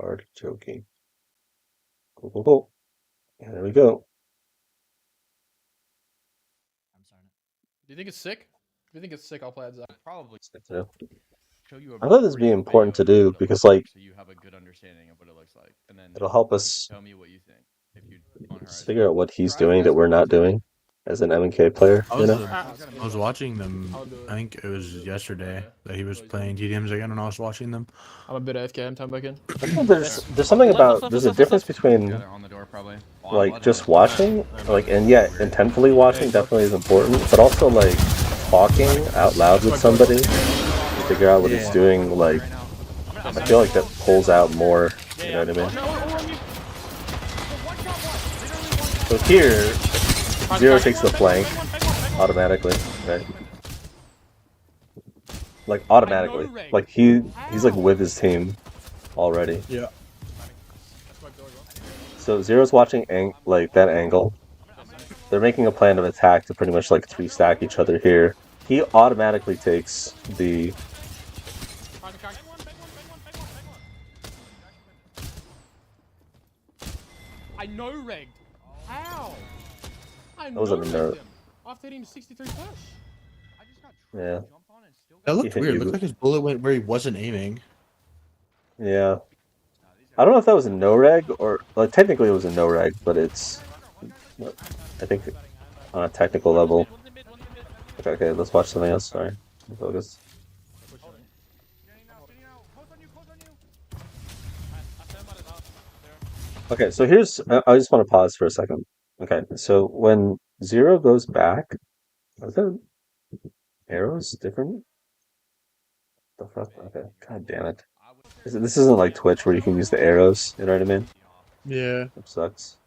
Hard joking. Cool. And there we go. I'm starting it. Do you think it's sick? If you think it's sick, I'll play it. Probably Yeah. show you a I thought this would be brief important to video of do what it because, looks like, so you have a good understanding of what it looks like, and then it'll help you us tell me what you think. If you on her just eyes. figure out what he's Her eyes doing that we're not doing as an M&K player, I you was, know? I was watching them. I think it was yesterday that he was playing TDMs again, and I was watching them. I'm a bit AFK. I'm time back in. I think there's something about there's a difference between Yeah, they're on the door probably. like just watching, like, and yet intentfully watching definitely is important, but also like talking out loud with somebody to figure out what he's doing. Like, I feel like that pulls out more. You know what I mean? So here, Zero takes the flank automatically, right? Like automatically, like he's like with his team already. Yeah. So Zero's watching like that angle. They're making a plan of attack to pretty much like 3-stack each other here. He automatically takes the. I no-regged. How? I That wasn't a no-regged note. him after hitting 63 push. Yeah. That looked weird. It looked like his bullet went where he wasn't aiming. Yeah. I don't know if that was a no-reg or like technically it was a no-reg, but it's I think on a technical level. Okay, let's watch something else. Sorry, focus. Okay, so here's I just want to pause for a second. Okay, so when Zero goes back, are the arrows different? The fuck? Okay, god damn it. This isn't like Twitch where you can use the arrows, you know what I mean? Yeah. That sucks.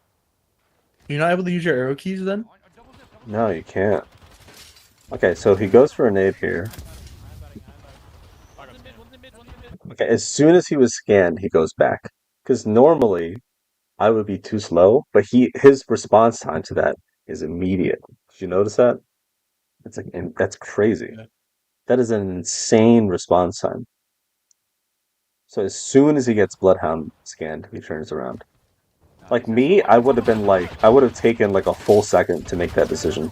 You're not able to use your arrow keys then? No, you can't. Okay, so he goes for a nade here. Okay, as soon as he was scanned, he goes back. Because normally, I would be too slow, but his response time to that is immediate. Did you notice that? It's like, and that's crazy. Yeah. That is an insane response time. So as soon as he gets Bloodhound scanned, he turns around. Like me, I would have taken like a full second to make that decision.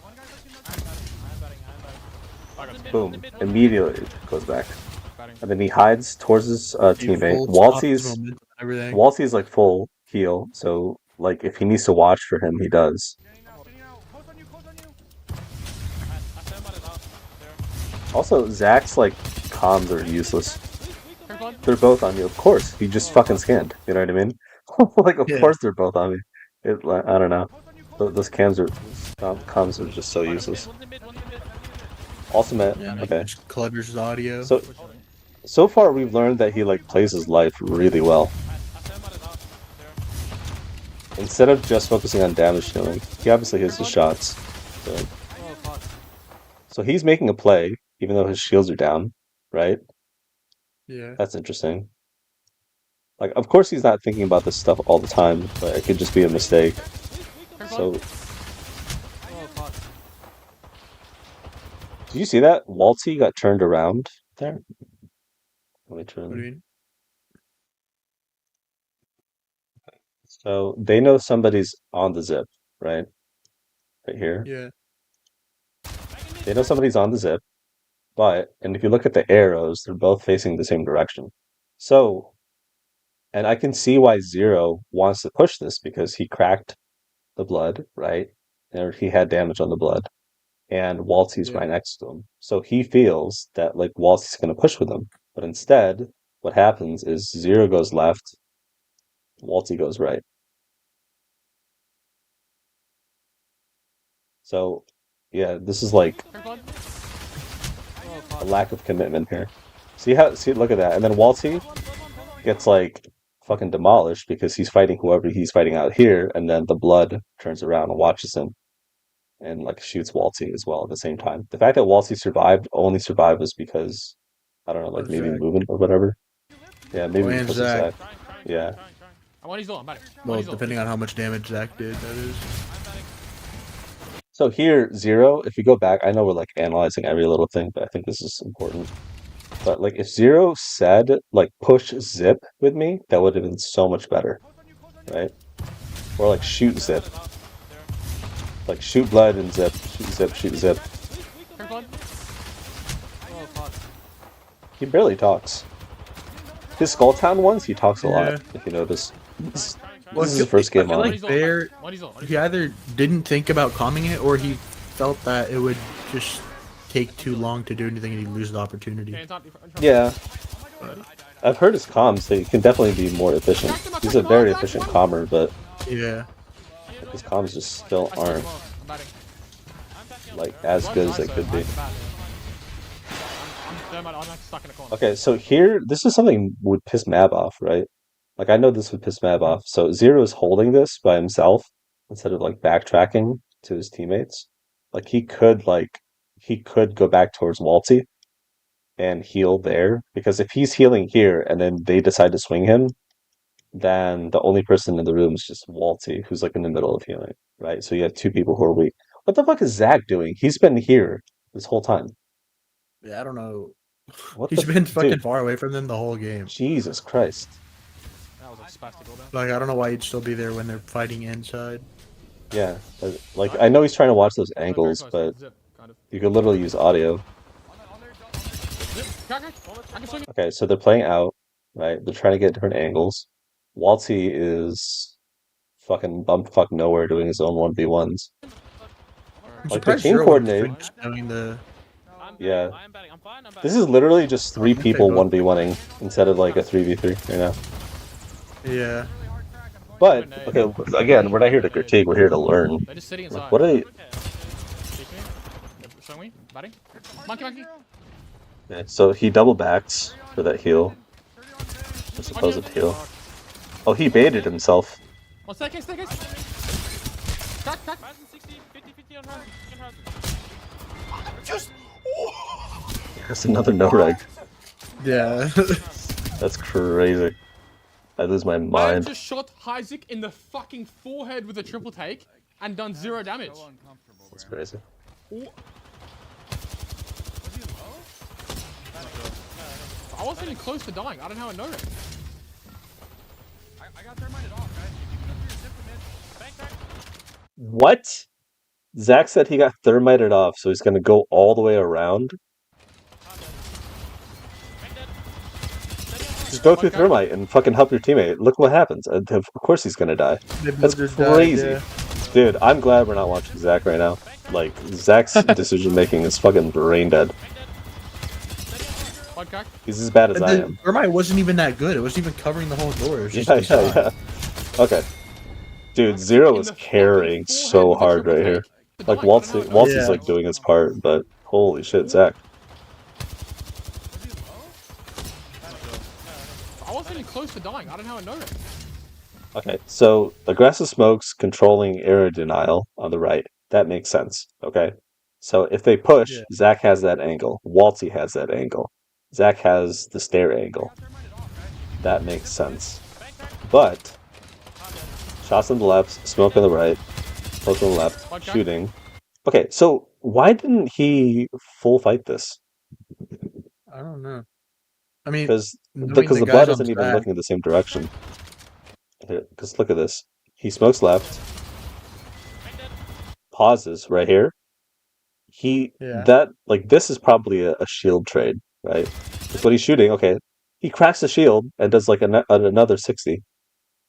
Boom. Immediately goes back. And then he hides towards his teammate. Waltzy's like full heal, so like if he needs to watch for him, he does. Also, Zach's like comms are useless. They're both on you, of course. He just fucking scanned. You know what I mean? Like, of course they're both on me. I don't know. Those comms are just so useless. Also, okay. Clutter's audio. So far we've learned that he like plays his life really well. Instead of just focusing on damage dealing, he obviously hits the shots. So he's making a play, even though his shields are down, right? Yeah. That's interesting. Like, of course he's not thinking about this stuff all the time, but it could just be a mistake. So, did you see that? Waltzy got turned around there. Let me turn. What do you mean? So they know somebody's on the zip, right? Right here. Yeah. They know somebody's on the zip, and if you look at the arrows, they're both facing the same direction. So, and I can see why Zero wants to push this because he cracked the blood, right? Or he had damage on the blood, and Waltzy's right next to him. So he feels that like Waltzy's going to push with him, but instead, what happens is Zero goes left, Waltzy goes right. So, yeah, this is like a lack of commitment here. Look at that. And then Waltzy gets like fucking demolished because he's fighting whoever he's fighting out here, and then the blood turns around and watches him and like shoots Waltzy as well at the same time. The fact that Waltzy only survived was because I don't know, like maybe movement or whatever. Yeah, maybe because of Zach. Yeah. Well, depending on how much damage Zach did, that is. So here, Zero, if you go back, I know we're like analyzing every little thing, but I think this is important. But like if Zero said like push zip with me, that would have been so much better, right? Or like shoot zip, like shoot blood and zip, shoot zip, shoot zip. Crack blood. Oh, fuck. He barely talks. His Skull Town ones, he talks a lot. Yeah. If you notice, this Well, is his first game I feel on. like there, What is on? he either didn't think about calming it, or he felt that it would just take too long to do anything, and he'd lose the opportunity. Yeah, I've heard his comms. They can definitely be more efficient. He's a very efficient commer, but Yeah. his comms just still aren't like as good as they could be. Okay, so here, this is something would piss Mab off, right? Like I know this would piss Mab off. So Zero is holding this by himself instead of like backtracking to his teammates. Like he could go back towards Walty and heal there, because if he's healing here and then they decide to swing him, then the only person in the room is just Walty, who's like in the middle of healing, right? So you have two people who are weak. What the fuck is Zach doing? He's been here this whole time. Yeah, I don't know. What He's the been fucking dude, far away from them the whole game. Jesus Christ. That was a spastic all down. Like, I don't know why he'd still be there when they're fighting inside. Yeah, like I know he's trying to watch those angles, but Zip, kind of. you could literally use audio. Zip, crack. I can swing it. Okay, so they're playing out, right? They're trying to get different angles. Walty is fucking bumfuck nowhere doing his own 1v1s. I'm Like, the surprised team Zero coordinate- was knowing the. Yeah. This is literally just three think they people both- 1v1ing instead of like a 3v3 right now. Yeah. But, okay, again, we're not here to critique, we're here to learn. They're just sitting inside. Like, what are you... Show me. Batting. Monkey. Okay, so he double backs for that heal. For supposed heal. Oh, he baited himself. One staircase. Crack. That's another no-reg. Yeah. That's crazy. I lose my I mind. just shot Isaac in the fucking forehead with a triple take and done 0 damage. That's crazy. I wasn't even close to dying. I don't know how I know it. I got thermited off, guys. You can go through your zip commit. Back. What? Zach said he got thermited off, so he's gonna go all the way around? Just go through thermite and fucking help your teammate. Look what happens. And of course he's gonna die. That's crazy. Dude, I'm glad we're not watching Zach right now. Like, Zach's decision making is fucking brain dead. One crack. He's as bad as I am. Thermite wasn't even that good. It wasn't even covering the whole door. It was just Yeah. Okay. Dude, Zero is carrying so hard right here. Like, Waltzy's Yeah. like doing his part, but holy shit, Zach. I wasn't even close to dying. I don't know how I know it. Okay, so aggressive smokes controlling area denial on the right. That makes sense. Okay. So if they push, Yeah. Zach has that angle. Waltzy has that angle. Zach has the stair angle. That makes sense. But shots on the left, smoke on the right, smoke on the left, shooting. Okay, so why didn't he full fight this? I don't know. I mean, Because knowing the guys blood on isn't even Zach- looking in the same direction. Because look at this. He smokes left. Pauses right here. Yeah. This is probably a shield trade, right? That's what he's shooting. Okay, he cracks the shield and does like another 60.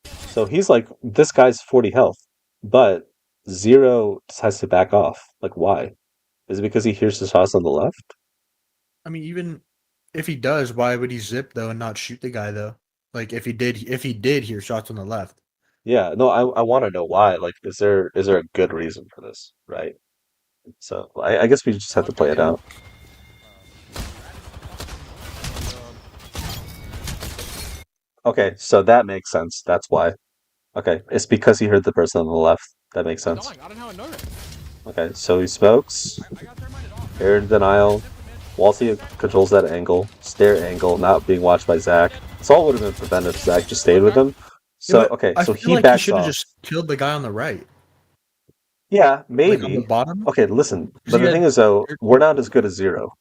So he's like, this guy's 40 health, but Zero decides to back off. Like, why? Is it because he hears the shots on the left? I mean, even if he does, why would he zip though and not shoot the guy though? Like if he did hear shots on the left. Yeah, no, I want to know why. Like, is there a good reason for this, right? So I guess we just have to play it out. Okay, so that makes sense. That's why. Okay, it's because he heard the person on the left. That makes sense. Dying. I don't know how I know it. Okay, so he smokes. Air denial. Walty controls that angle. Stair angle, not being watched by Zach. This all would have been prevented if Zach just stayed with him. So, Yeah, but okay, I so feel he like backs should have off. just killed the guy on the right. Yeah, Like on maybe. the bottom. Okay, listen. Because But he the had- thing is, though, we're not as good as Zero.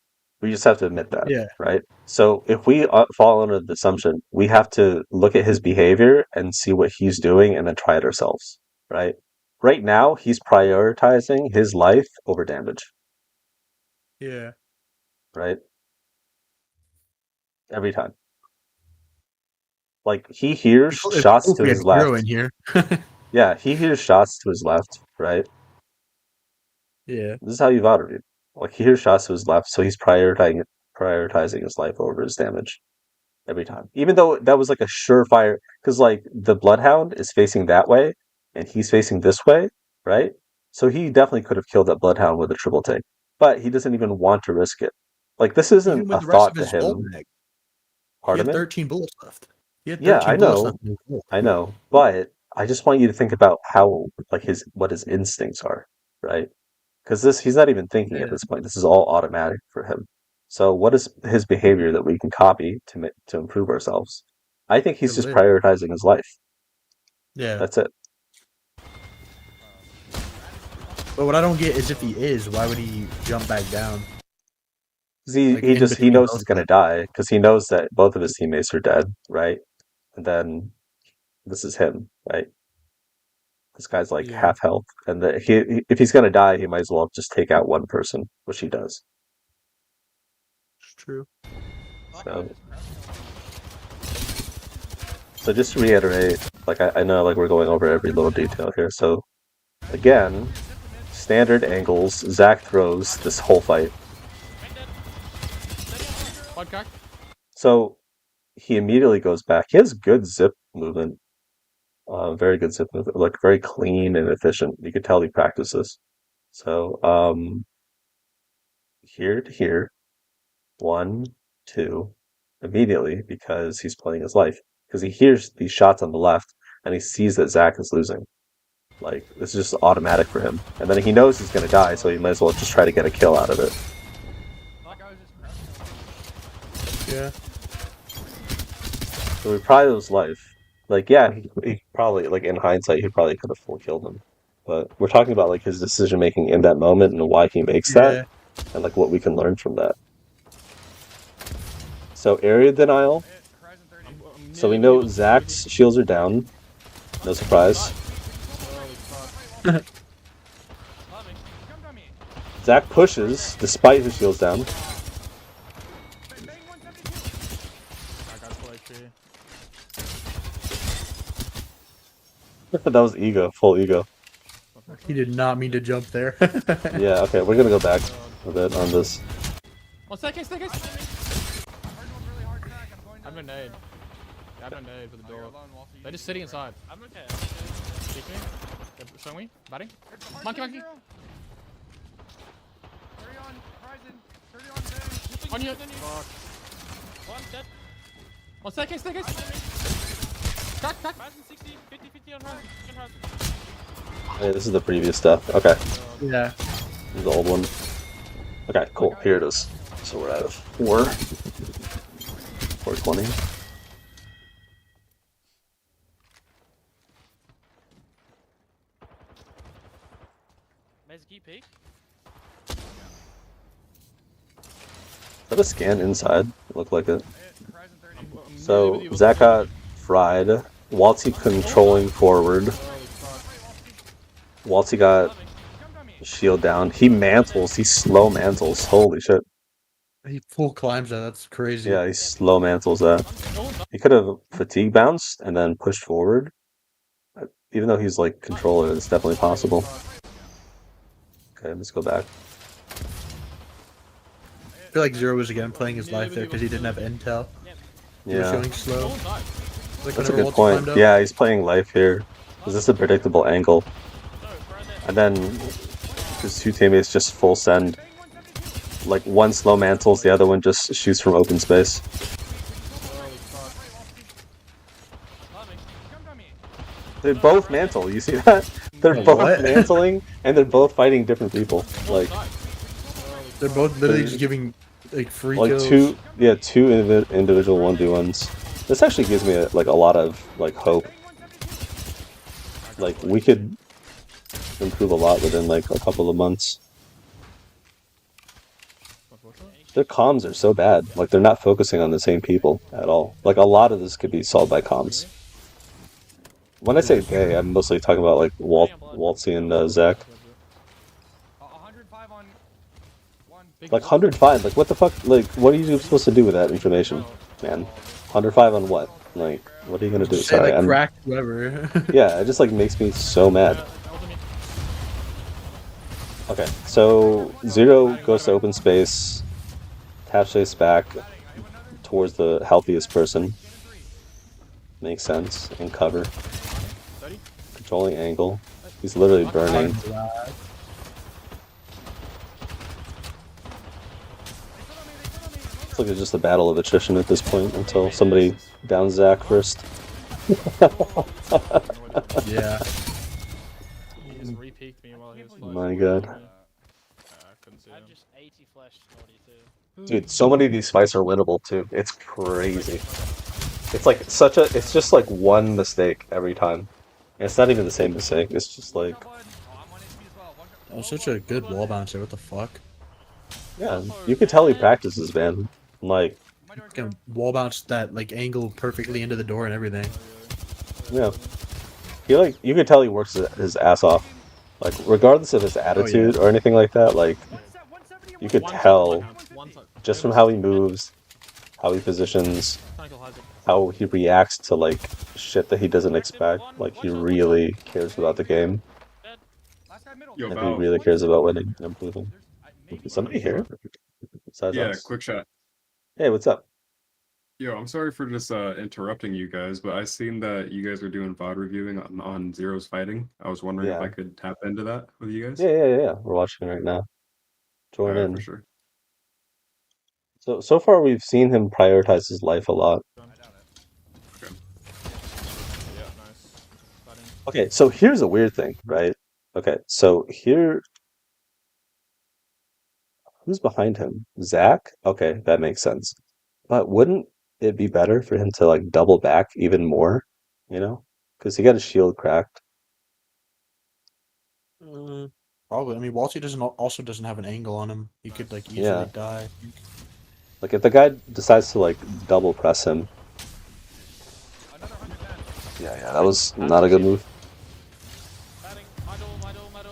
We just have to admit that, Yeah. right? So if we fall under the assumption, we have to look at his behavior and see what he's doing and then try it ourselves, right? Right now, he's prioritizing his life over damage, Yeah. right? Every time. Like, he hears It's shots cool if to we had his Zero left. in here. Yeah, he hears shots to his left, right? Yeah. This is how you Vod Review. Like, he hears shots to his left, so he's prioritizing his life over his damage every time. Even though that was like a surefire, because like the Bloodhound is facing that way, and he's facing this way, right? So he definitely could have killed that Bloodhound with a triple take, but he doesn't even want to risk it. Like, this isn't Even with a the rest of thought to his ult him. mag, he Pardon had me? 13 bullets left. He had Yeah, 13 bullets left in his ult. I know, but I just want you to think about how like what his instincts are, right? Because he's not even thinking at Yeah. this point. This is all automatic for him. So what is his behavior that we can copy to improve ourselves? I think To he's just live. prioritizing his life. Yeah. That's it. But what I don't get is if he is, why would he jump back down? 'Cause he Like, he in just he between knows both he's of gonna them. die because he knows that both of his teammates are dead, right? And then this is him, right? This guy's like Yeah. half health, and if he's gonna die, he might as well just take out one person, which he does. It's true. So, so just to reiterate, like I know like we're going over every little detail here. So again, standard angles. Zach throws this whole fight. Pod crack. So he immediately goes back. He has good zip movement. Very good zip movement, like very clean and efficient. You could tell he practices. So here to here, 1, 2, immediately because he's playing his life. Because he hears these shots on the left and he sees that Zach is losing. Like, this is just automatic for him. And then he knows he's going to die, so he might as well just try to get a kill out of it. Yeah. So he probably was life. Like, yeah, he probably, like, in hindsight, he probably could have full killed him. But we're talking about, like, his decision making in that moment and why he makes that, Yeah. and, like, what we can learn from that. So, area denial. So we know Zach's shields are down. No surprise. Zach pushes despite his shields down. That was ego, full ego. He did not mean to jump there. Yeah, okay, we're gonna go back a bit on this. One second. I'm a nade. I'm a nade for the door. They're just sitting inside. I'm okay. Kick me. They're showing me. Batting. Monkey. 30 on Horizon. 30 on Zone. On you. Fuck. One dead. 1 second. Crack. Horizon 60, 50 on Horizon. Hey, this is the previous stuff. Okay, Yeah. this is the old one. Okay, cool. Here it is. So we're at a 420. Mezki peak. Is that a scan inside? Look like it. Horizon 30. So Zach got fried. Waltzy controlling forward. Waltzy got shield down. He mantles. He slow mantles. Holy shit. He full climbs that. That's crazy. Yeah, he slow mantles that. He could have fatigue bounced and then pushed forward. Even though he's like controller, it's definitely possible. Okay, let's go back. I feel like Zero was again playing his life there because he didn't have intel. He was Yeah, showing slow. Like that's a whenever good Waltz point. climbed up. Yeah, he's playing life here. Is this a predictable angle? And then his two teammates just full send. Like one slow mantles, the other one just shoots from open space. They both mantle. You see that? They're both What? mantling, and they're both fighting different people. Like They're both literally just giving like free like kills. two individual 1v1s. This actually gives me a lot of like hope. Like we could improve a lot within like a couple of months. Their comms are so bad. Like they're not focusing on the same people at all. Like a lot of this could be solved by comms. When I say they, I'm mostly talking about like Waltzy and Zach. 105 on one. Like 105, like what the fuck? Like what are you supposed to do with that information, man? 105 on what? Like what are you gonna do? Say Sorry, like I'm. crack whoever. Yeah, it just like makes me so mad. Okay, so Zero goes to open space, tap chase back towards the healthiest person. Makes sense. And cover. Controlling angle. He's literally burning. It's like it's just a battle of attrition at this point until somebody downs Zach first. Yeah. He just re-peeked me while he was flying. My god. I couldn't see him. I've just 80 flashed 42. Dude, so many of these fights are winnable too. It's crazy. It's like such a, it's just like one mistake every time. And it's not even the same mistake. It's just like, Oh, such a good wall bouncer. What the fuck? yeah, you could tell he practices, man. Like, Can wall bounce that like angle perfectly into the door and everything. yeah. He like, you could tell he works his ass off. Like, regardless of his attitude or anything like that, like, you could tell just from how he moves, how he positions, how he reacts to like shit that he doesn't expect. Like he really cares about the game, Yo, and he Val. really cares about winning and improving. Is somebody here? Besides Yeah, us? quick shot. Hey, what's up? Yo, I'm sorry for just interrupting you guys, but I seen that you guys are doing VOD reviewing on Zero's fighting. I was wondering if Yeah. I could tap into that with you guys. Yeah. We're watching right now. Join Alright, in. for sure. So far we've seen him prioritize his life a lot. Okay. Yeah, nice. Fighting. Okay, so here's a weird thing, right? Okay, so here, who's behind him? Zach? Okay, that makes sense. But wouldn't it be better for him to like double back even more? You know? Because he got his shield cracked. Probably. I mean, Waltzy also doesn't have an angle on him. He could like easily Yeah. die. Like if the guy decides to like double press him. Yeah, that was not a good move.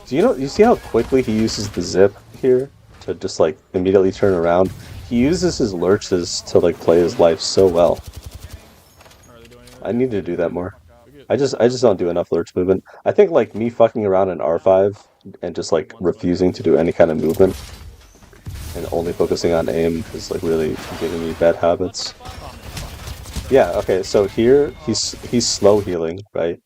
Do you see how quickly he uses the zip here to just like immediately turn around? He uses his lurches to like play his life so well. I need to do that more. I just don't do enough lurch movement. I think like me fucking around in R5 and just like refusing to do any kind of movement and only focusing on aim is like really giving me bad habits. Yeah, okay, so here he's slow healing, right?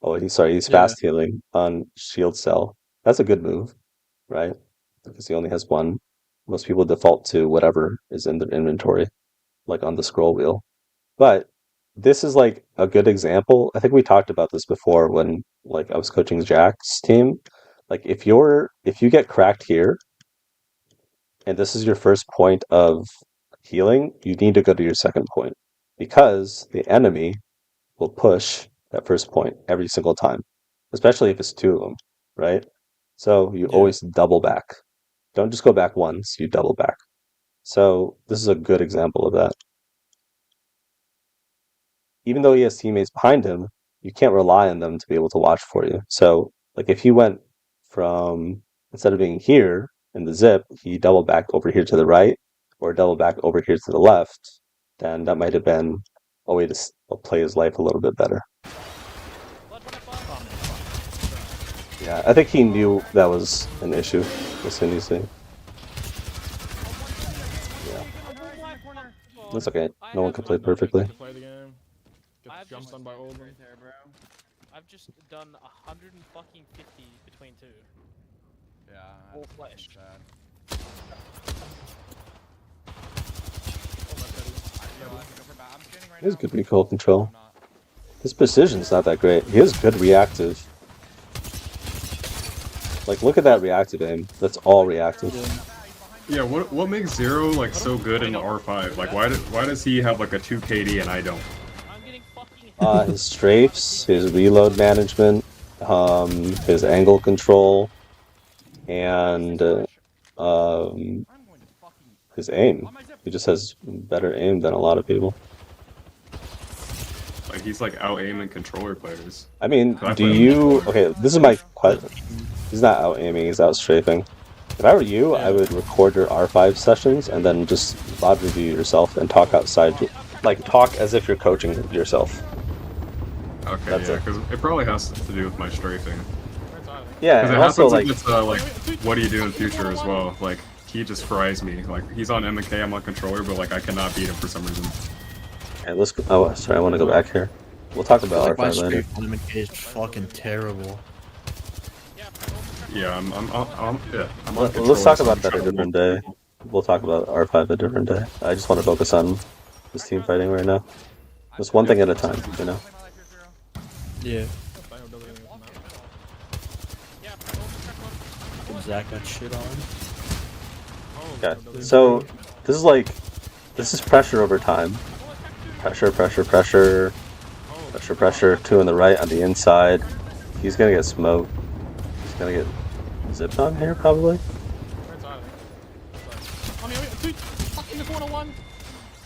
Oh, he's fast healing on shield cell. That's a good move, right? Because he only has one. Most people default to whatever is in their inventory, like on the scroll wheel. But this is like a good example. I think we talked about this before when like I was coaching Jack's team. Like if you get cracked here and this is your first point of healing, you need to go to your second point because the enemy will push that first point every single time, especially if it's two of them, right? So you always double back. Don't just go back once, you double back. So this is a good example of that. Even though he has teammates behind him, you can't rely on them to be able to watch for you. So like if he went from, instead of being here in the zip, he double back over here to the right or double back over here to the left, then that might have been a way to play his life a little bit better. Yeah, I think he knew that was an issue as soon as he... Yeah. That's okay. No one can play perfectly. Play the game. Get jumped on by all of them. I've just done 150 between two. Yeah. All flash. He has good recoil control. His precision's not that great. He has good reactive. Like, look at that reactive aim. That's all reactive. Yeah, what makes Zero like so good in the R5? Like why does he have like a 2 KD and I don't? I'm getting fucking His strafes, his reload management, his angle control, and his aim. He just has better aim than a lot of people. Like he's like out aiming controller players. I mean, Can I do play on you? controller? Okay, this is my question. He's not out aiming. He's out strafing. If I were you, I would record your R5 sessions and then just VOD review yourself and talk outside, like talk as if you're coaching yourself. Okay, That's yeah, it. because it probably has to do with my strafing. Yeah, Because and it also happens like, if it's what do you do in future as well. Like he just fries me. Like he's on M and K, I'm on controller, but like I cannot beat him for some reason. okay, let's go. Oh, sorry, I want to go back here. We'll talk about Like my R5 later. strafe on MK is fucking terrible. Yeah, I'm on Let's controller, talk so about I'm that a trying to different look- day. We'll talk about R5 a different day. I just want to focus on this team fighting right now. Just one thing at a time, you know. Yeah. Zach got shit on. Okay, so this is pressure over time. Pressure, pressure, pressure, pressure, pressure. Two on the right, on the inside. He's gonna get smoked. He's gonna get zipped on here probably. In the corner one.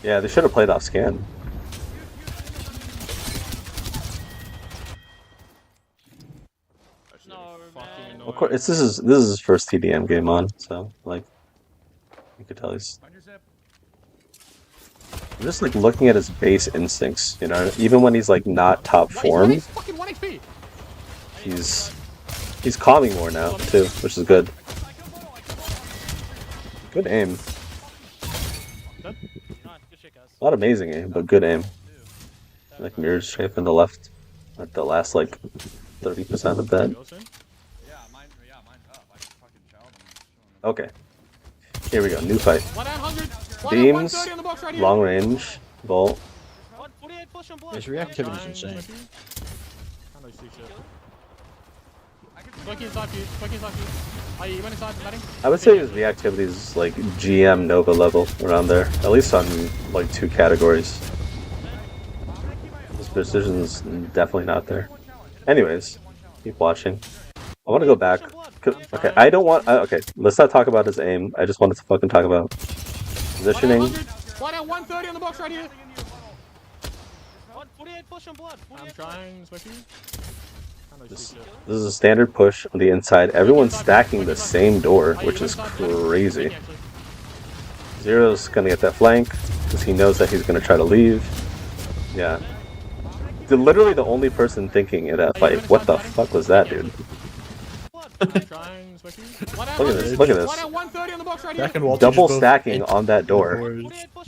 Yeah, they should have played off scan. No, man. Of course, this is his first TDM game on, so like you could tell he's. I'm just like looking at his base instincts, you know. Even when he's like not top form, Fucking 1 HP. he's calming more now too, which is good. Good aim. Nice, good shit, guys. Not amazing aim, but good aim. Like mirror strafe in the left, at the last like 30% of that. Okay. Here we go. New fight. Beams, long range, bolt. 148 push on blood. His reactivity is insane. I would say his reactivity is like GM Nova level around there, at least on like 2 categories. His precision's definitely not there. Anyways, keep watching. I want to go back. Okay, I don't want. Okay, let's not talk about his aim. I just wanted to fucking talk about positioning. 130 on the box right here. 148 push on blood. I'm trying, Swicky. This is a standard push on the inside. Everyone's stacking the same door, which is crazy. Zero's gonna get that flank because he knows that he's gonna try to leave. Yeah. Literally the only person thinking in that fight. What the fuck was that, dude? Look at this. Look at this. Zach and Walter Double just both stacking on that door. doors.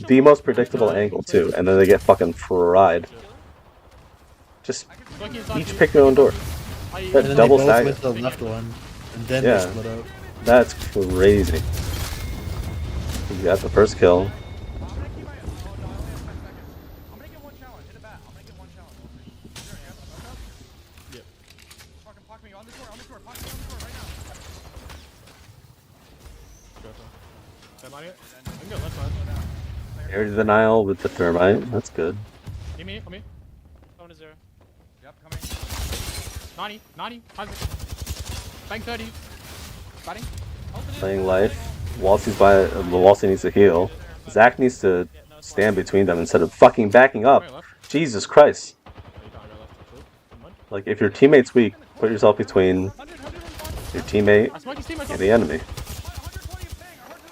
The most predictable angle too, and then they get fucking fried. Just each pick their own door. And That then double they both stack. went to the left one, and then Yeah. they split up. That's crazy. You got the first kill. Air denial with the thermite. That's good. Give me, come here. Going to 0. 90, 90, 100. Bank 30. Batting. Playing life. Walsey's by. Walsey needs to heal. Zach needs to stand between them instead of fucking backing up. Jesus Christ. Like, if your teammate's weak, put yourself between your teammate and the enemy.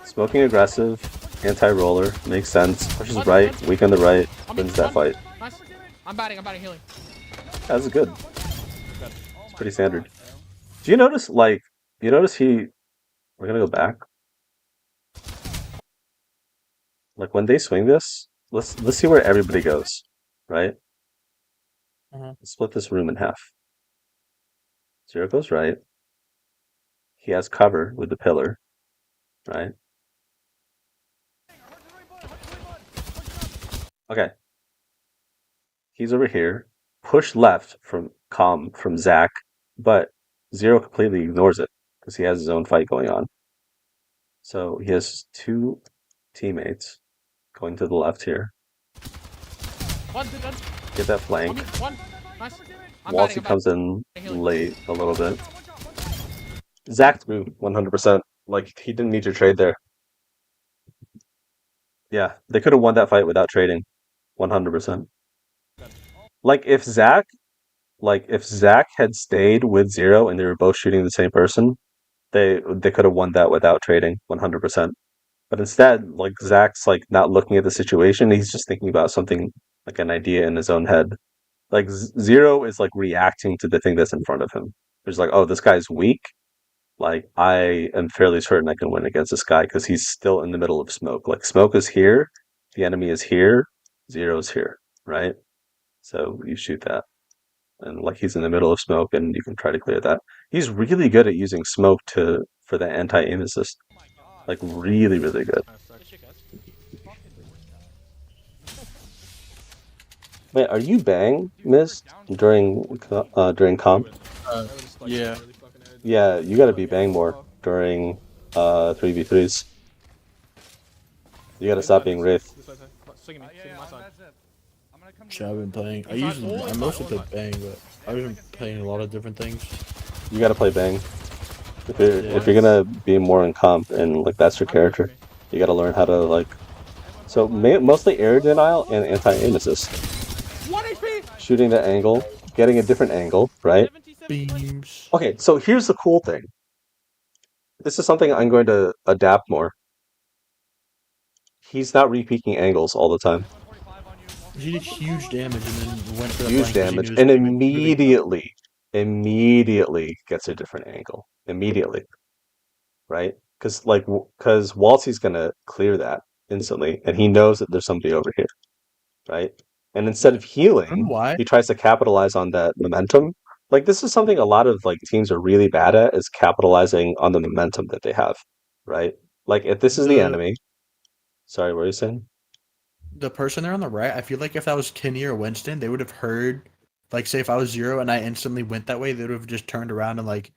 Smoking aggressive, anti-roller, makes sense. Pushes right, weak on the right, wins that fight. Nice. I'm batting, healing. That's good. It's pretty standard. Do you notice, like, we're gonna go back. Like, when they swing this, let's see where everybody goes, right? Let's split this room in half. Zero goes right. He has cover with the pillar, right? Okay. He's over here. Push left from Zach, but Zero completely ignores it because he has his own fight going on. So he has 2 teammates going to the left here. Get that flank. One. Nice. Walsey comes in late a little bit. Zach threw 100%. Like, he didn't need your trade there. Yeah, they could have won that fight without trading, 100%. Like if Zach had stayed with Zero and they were both shooting the same person, they could have won that without trading, 100%. But instead, like Zach's like not looking at the situation; he's just thinking about something like an idea in his own head. Like Zero is like reacting to the thing that's in front of him. There's like, oh, this guy's weak. Like I am fairly certain I can win against this guy because he's still in the middle of smoke. Like smoke is here, the enemy is here, Zero's here, right? So you shoot that, and like he's in the middle of smoke, and you can try to clear that. He's really good at using smoke to for the anti-aim assist. Like really, really good. Good shit, guys. Wait, are you bang missed during comp? Yeah. Yeah, you gotta be bang more during 3v3s. You gotta stop being Wraith. Swinging me, swinging my side. Shit, I've been playing. I Inside, mostly all play bang, but I've been playing a lot of different things. You gotta play bang. If you're gonna be more in comp and like that's your character, you gotta learn how to like. So mostly air denial and anti-aim assist. 1 HP! Shooting that angle, getting a different angle, right? 77 Beams. Okay, so here's the cool thing. This is something I'm going to adapt more. He's not repeaking angles all the time. He did huge damage and then went for the Huge flank 'cause he damage, knew his and teammate was moving up. immediately gets a different angle. Immediately, right? Because Waltzy's gonna clear that instantly, and he knows that there's somebody over here, right? And instead of I don't healing, know why. he tries to capitalize on that momentum. Like this is something a lot of like teams are really bad at is capitalizing on the momentum that they have, right? Like if this is the The enemy. Sorry, what are you saying? the person there on the right, I feel like if that was Kenny or Winston, they would have heard, like, say if I was Zero and I instantly went that way, they would have just turned around and like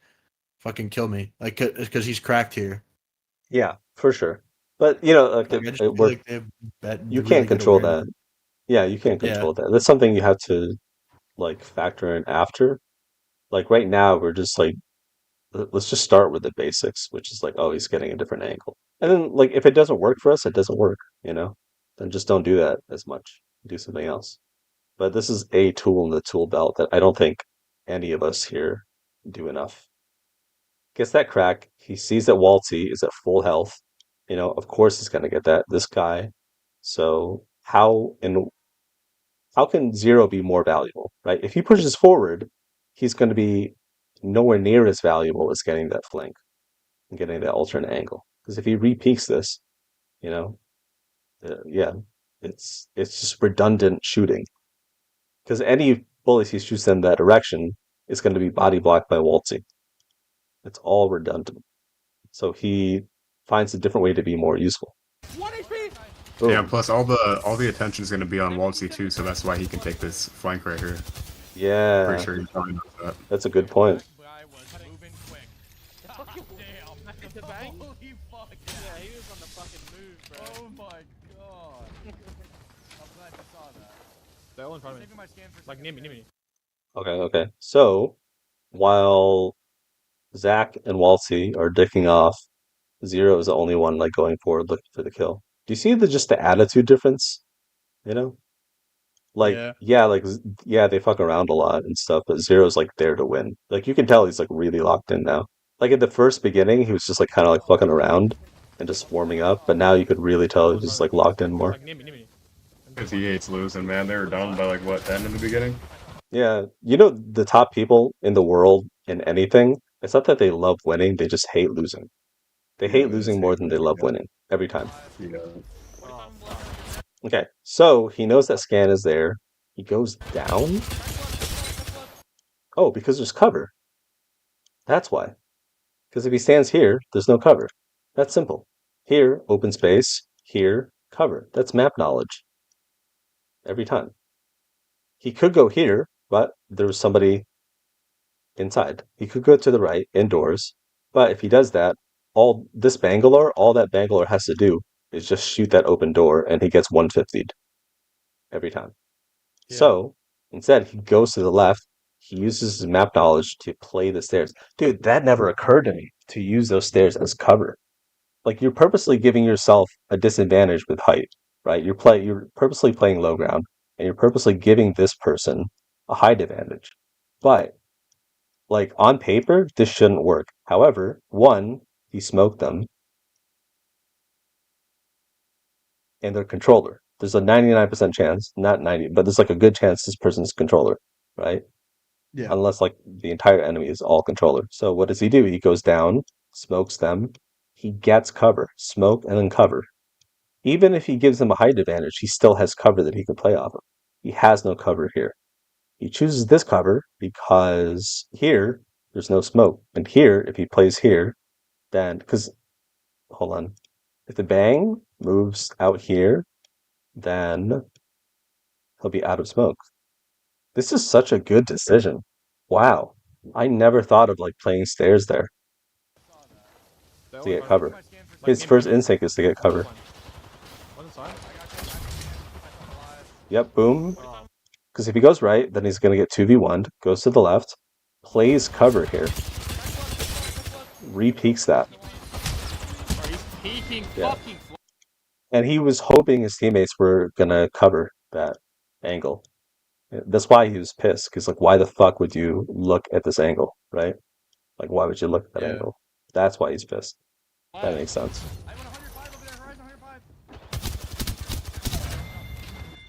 fucking kill me, like, because he's cracked here. Yeah, for sure. But you know, like Like I just it feel work. like they have You really can't good control awareness. that. Yeah, you can't Yeah, control that. That's something you have to like factor in after. Like right now, we're just like let's just start with the basics, which is like, oh, he's getting a different angle. And then like if it doesn't work for us, it doesn't work, you know? Then just don't do that as much. Do something else. But this is a tool in the tool belt that I don't think any of us here do enough. Gets that crack. He sees that Waltzy is at full health. You know, of course he's gonna get that. This guy. So how can Zero be more valuable, right? If he pushes forward, he's going to be nowhere near as valuable as getting that flank and getting that alternate angle. Because if he repeaks this, you know, yeah, it's just redundant shooting. Because any bullet he shoots in that direction is going to be body blocked by Waltzy. It's all redundant. So he finds a different way to be more useful. 1 HP! Boom. Yeah, plus all the attention is going to be on Waltzy too, so that's why he can take this flank right here. Yeah, Pretty sure he probably knows that. that's a good point. I was moving quick. Damn. The bang? Holy fuck. Yeah, he was on the fucking move, bro. Oh my god. I'm glad you saw that. They're all in front of me. Saving my scan for a Like, second. near me. Okay. So while Zach and Waltzy are dicking off, Zero is the only one like going forward looking for the kill. Do you see the attitude difference? You know, like yeah. yeah, they fuck around a lot and stuff, but Zero's like there to win. Like you can tell he's like really locked in now. Like at the first beginning, he was just like kind of like fucking around and just warming up, but now you could really tell he's just like locked in more. Like, near me. Because he hates losing, man. They were down by like what 10 in the beginning. Yeah, you know the top people in the world in anything. It's not that they love winning; they just hate losing. They hate Yeah, losing it's more than they love yeah. winning every time. Yeah. 45 in blood. Okay, so he knows that scan is there. He goes down. Oh, because there's cover. That's why. Because if he stands here, there's no cover. That's simple. Here, open space. Here, cover. That's map knowledge. Every time. He could go here, but there was somebody inside. He could go to the right, indoors. But if he does that, all that Bangalore has to do is just shoot that open door, and he gets 150'd every time. Yeah. So instead, he goes to the left. He uses his map knowledge to play the stairs. Dude, that never occurred to me to use those stairs as cover. Like you're purposely giving yourself a disadvantage with height. right? You're purposely playing low ground, and you're purposely giving this person a height advantage. But like on paper, this shouldn't work. However, one, he smoked them, and their controller. There's a 99% chance, not 90, but there's like a good chance this person's controller, right? Yeah. Unless like the entire enemy is all controller. So what does he do? He goes down, smokes them, he gets cover, smoke and then cover. Even if he gives them a height advantage, he still has cover that he can play off of. He has no cover here. He chooses this cover because here there's no smoke, and here if he plays here, then because hold on, if the bang moves out here, then he'll be out of smoke. This is such a good decision. Wow. I never thought of like playing stairs there to get cover. His first instinct is to get cover. One inside. Yep, boom. Because if he goes right, then he's going to get 2v1'd, goes to the left, plays cover here, re-peeks that. Bro, he's peeking Yeah. fucking fly. And he was hoping his teammates were going to cover that angle. That's why he was pissed, because like, why the fuck would you look at this angle, right? Like, why would you look at that Yeah. angle? That's why he's pissed. That makes sense. I went 105 over there, Horizon 105.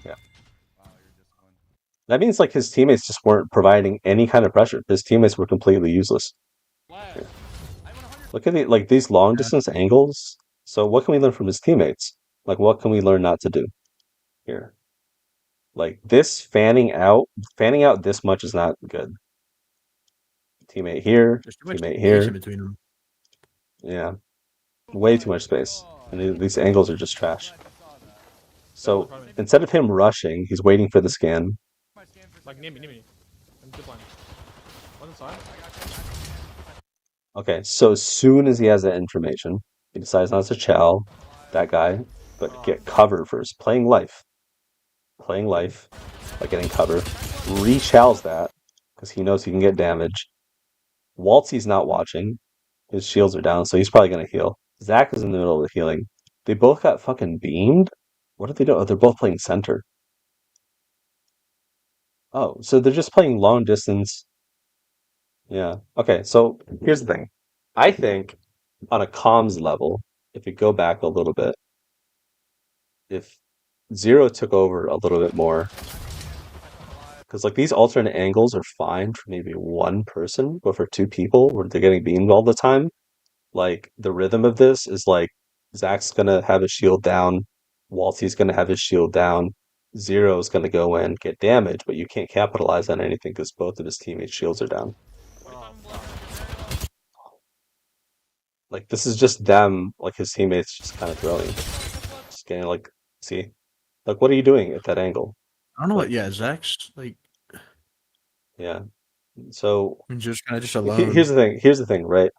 Yeah. Wow, you're disciplined. That means like his teammates just weren't providing any kind of pressure. His teammates were completely useless. Flash. I went 100. Look at like these long distance angles. So what can we learn from his teammates? Like what can we learn not to do here? Like this fanning out this much is not good. Teammate here, There's too much teammate space here. in between them. Yeah. Way too much space. And these angles are just trash. So instead of him rushing, he's waiting for the scan. Like near me. I'm good line. One inside. Okay, so as soon as he has that information, he decides not to chow that guy, but get cover first. Playing life by getting cover. Re-chows that because he knows he can get damage. Waltzy's not watching. His shields are down, so he's probably gonna heal. Zach is in the middle of the healing. They both got fucking beamed. What did they do? Oh, they're both playing center. Oh, so they're just playing long distance. Yeah. Okay, so here's the thing. I think on a comms level, if you go back a little bit, if Zero took over a little bit more, because like these alternate angles are fine for maybe one person, but for two people where they're getting beamed all the time, like the rhythm of this is like Zach's gonna have his shield down, Waltzy's gonna have his shield down, Zero's gonna go in, get damage, but you can't capitalize on anything because both of his teammates' shields are down. Like this is just them, like his teammates just kind of throwing, just getting like, see, like what are you doing at that angle? I don't know Like- what. Yeah, Zach's like Yeah. So just kind of just alone. here's the thing, right?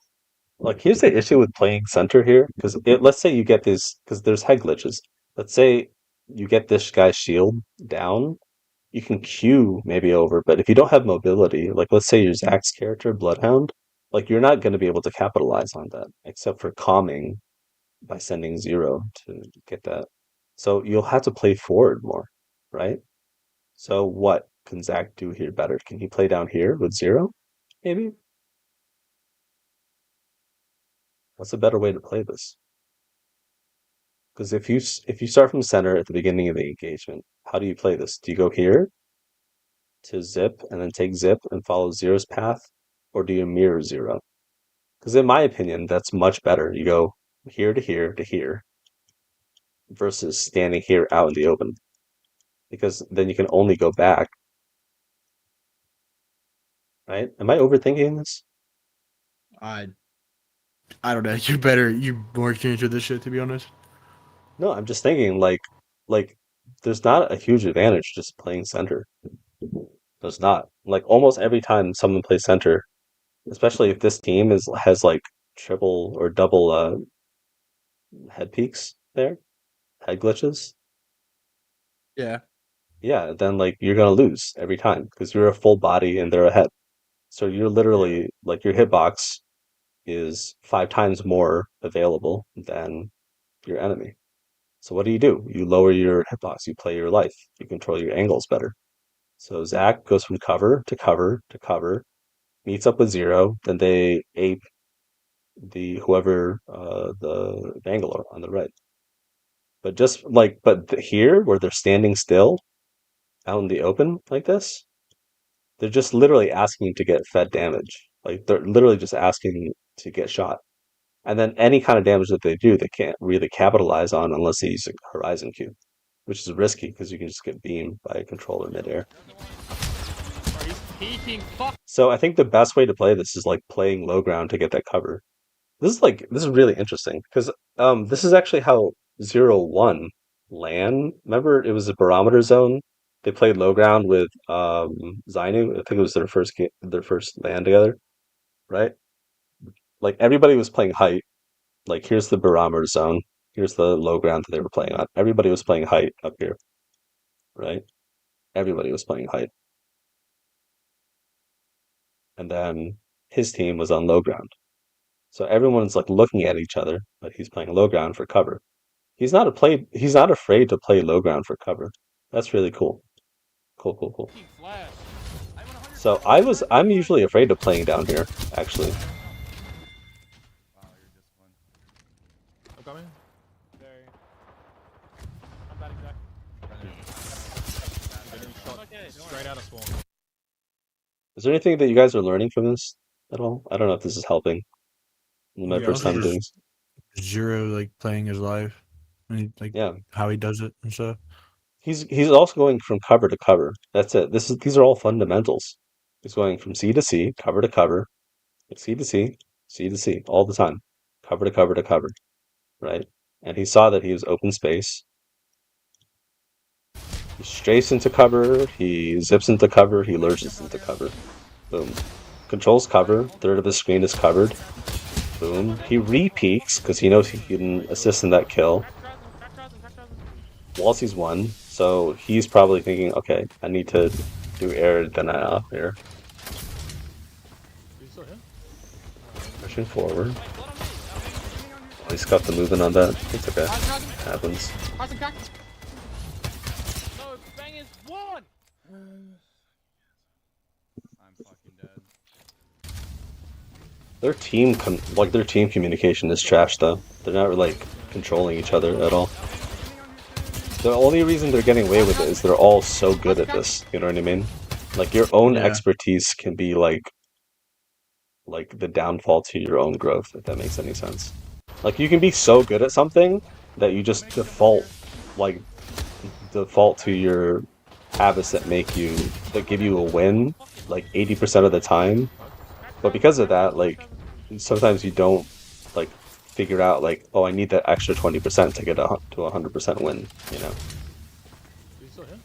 Like here's the issue with playing center here, because let's say you get this, because there's head glitches. Let's say you get this guy's shield down, you can Q maybe over, but if you don't have mobility, like let's say your Zach's character, Bloodhound, like you're not going to be able to capitalize on that, except for calming by sending Zero to get that. So you'll have to play forward more, right? So what can Zach do here better? Can he play down here with Zero? Maybe? What's a better way to play this? Because if you start from center at the beginning of the engagement, how do you play this? Do you go here to zip and then take zip and follow Zero's path, or do you mirror Zero? Because in my opinion, that's much better. You go here to here to here versus standing here out in the open, because then you can only go back. Right? Am I overthinking this? I don't know. You more experienced with this shit, to be honest. No, I'm just thinking like there's not a huge advantage just playing center. There's not. Like almost every time someone plays center, especially if this team has like triple or double head peaks there, head glitches, Yeah. yeah, then like you're gonna lose every time because you're a full body and they're a head. So you're literally like your hitbox is 5 times more available than your enemy. So what do? You lower your hitbox, you play your life, you control your angles better. So Zach goes from cover to cover to cover, meets up with Zero, then they ape the whoever the Bangalore on the right. But here where they're standing still out in the open like this, they're just literally asking to get fed damage. Like they're literally just asking to get shot. And then any kind of damage that they do, they can't really capitalize on unless they use a Horizon Q, which is risky because you can just get beamed by a controller midair. Bro, he's peeking. Fuck. So I think the best way to play this is like playing low ground to get that cover. This is really interesting because this is actually how 0-1 LAN. Remember, it was a barometer zone. They played low ground with Zainu. I think it was their first game, their first LAN together, right? Like everybody was playing height. Like here's the barometer zone. Here's the low ground that they were playing on. Everybody was playing height up here, right? Everybody was playing height. And then his team was on low ground. So everyone's like looking at each other, but he's playing low ground for cover. He's not afraid to play low ground for cover. That's really cool. Cool. Fucking flash. So I'm usually afraid of playing down here, actually. I'm coming. Very. I'm batting Zach. I'm getting shot Okay, don't straight out of spawn. Is there anything that you guys are learning from this at all? I don't know if this is helping. My Yeah, first also time doing just Zero like playing his life, and like Yeah. how he does it and stuff. He's also going from cover to cover. That's it. These are all fundamentals. He's going from C to C, cover to cover, C to C, C to C, all the time. Cover to cover to cover. Right? And he saw that he was open space. He strays into cover, he zips into cover, he lurches into cover. Boom. Controls cover, third of his screen is covered. Boom. He re-peeks because he knows he can assist in that kill. Walsey's won, so he's probably thinking, okay, I need to do air denial here. You still here? Pushing forward. He's got the movement on that. It's okay. Happens. Horizon cracked. No, bang is one! I'm fucking dead. Their team communication is trash though. They're not like controlling each other at all. The only reason they're getting away with it is they're all so good at this. You know what I mean? Like your own Yeah. expertise can be like the downfall to your own growth, if that makes any sense. Like you can be so good at something that you just default to your habits that give you a win like 80% of the time. But because of that, like sometimes you don't like figure out like, oh, I need that extra 20% to get to 100% win, you know? You still here?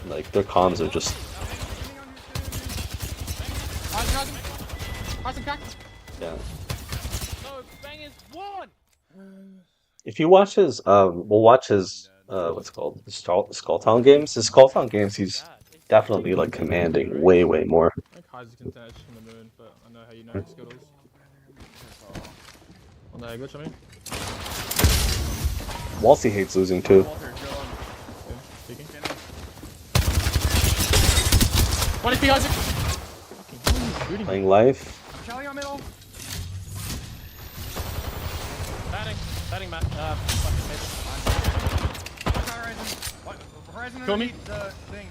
Like their comms are just Horizon cracked. yeah. No, bang is one! If you watch his we'll watch his what's it called? The Skulltown games. His Skulltown games he's definitely like commanding way more. I think Heiser can dash from the moon, but I know how you know his skills. On the glitch, I mean. Walsey hates losing too. Walter, drill on. Okay, peeking. Stand up. 1 HP, Isaac! Fucking, who are you shooting me? Playing life. Charlie on middle. Batting Matt. Fucking maybe. Watch out, Horizon. What? Horizon Kill me. underneath the thing.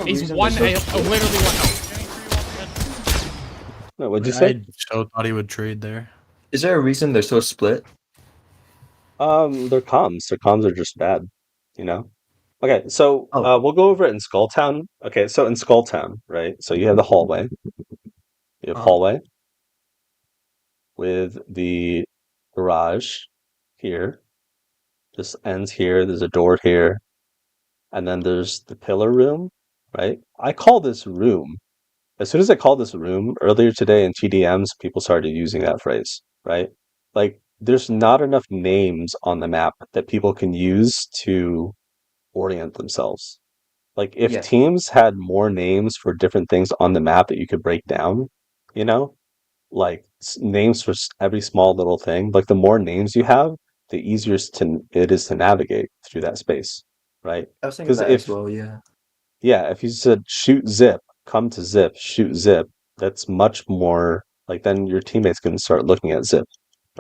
He's one health, literally one health. Getting three walls. No, what'd you I say? so thought he would trade there. Is there a reason they're so split? Their comms. Their comms are just bad, you know? Okay, so Oh. we'll go over it in Skulltown. Okay, so in Skulltown, right? So you have the hallway. You have Uh-huh. hallway with the garage here. This ends here. There's a door here. And then there's the pillar room, right? I call this room. As soon as I called this room earlier today in TDMs, people started using that phrase, right? Like, there's not enough names on the map that people can use to orient themselves. Like if Yeah. teams had more names for different things on the map that you could break down, you know, like names for every small little thing, like the more names you have, the easier it is to navigate through that space, right? I was thinking Because that as if well. Yeah. yeah, if you said shoot zip, come to zip, shoot zip, that's much more like then your teammates can start looking at zip,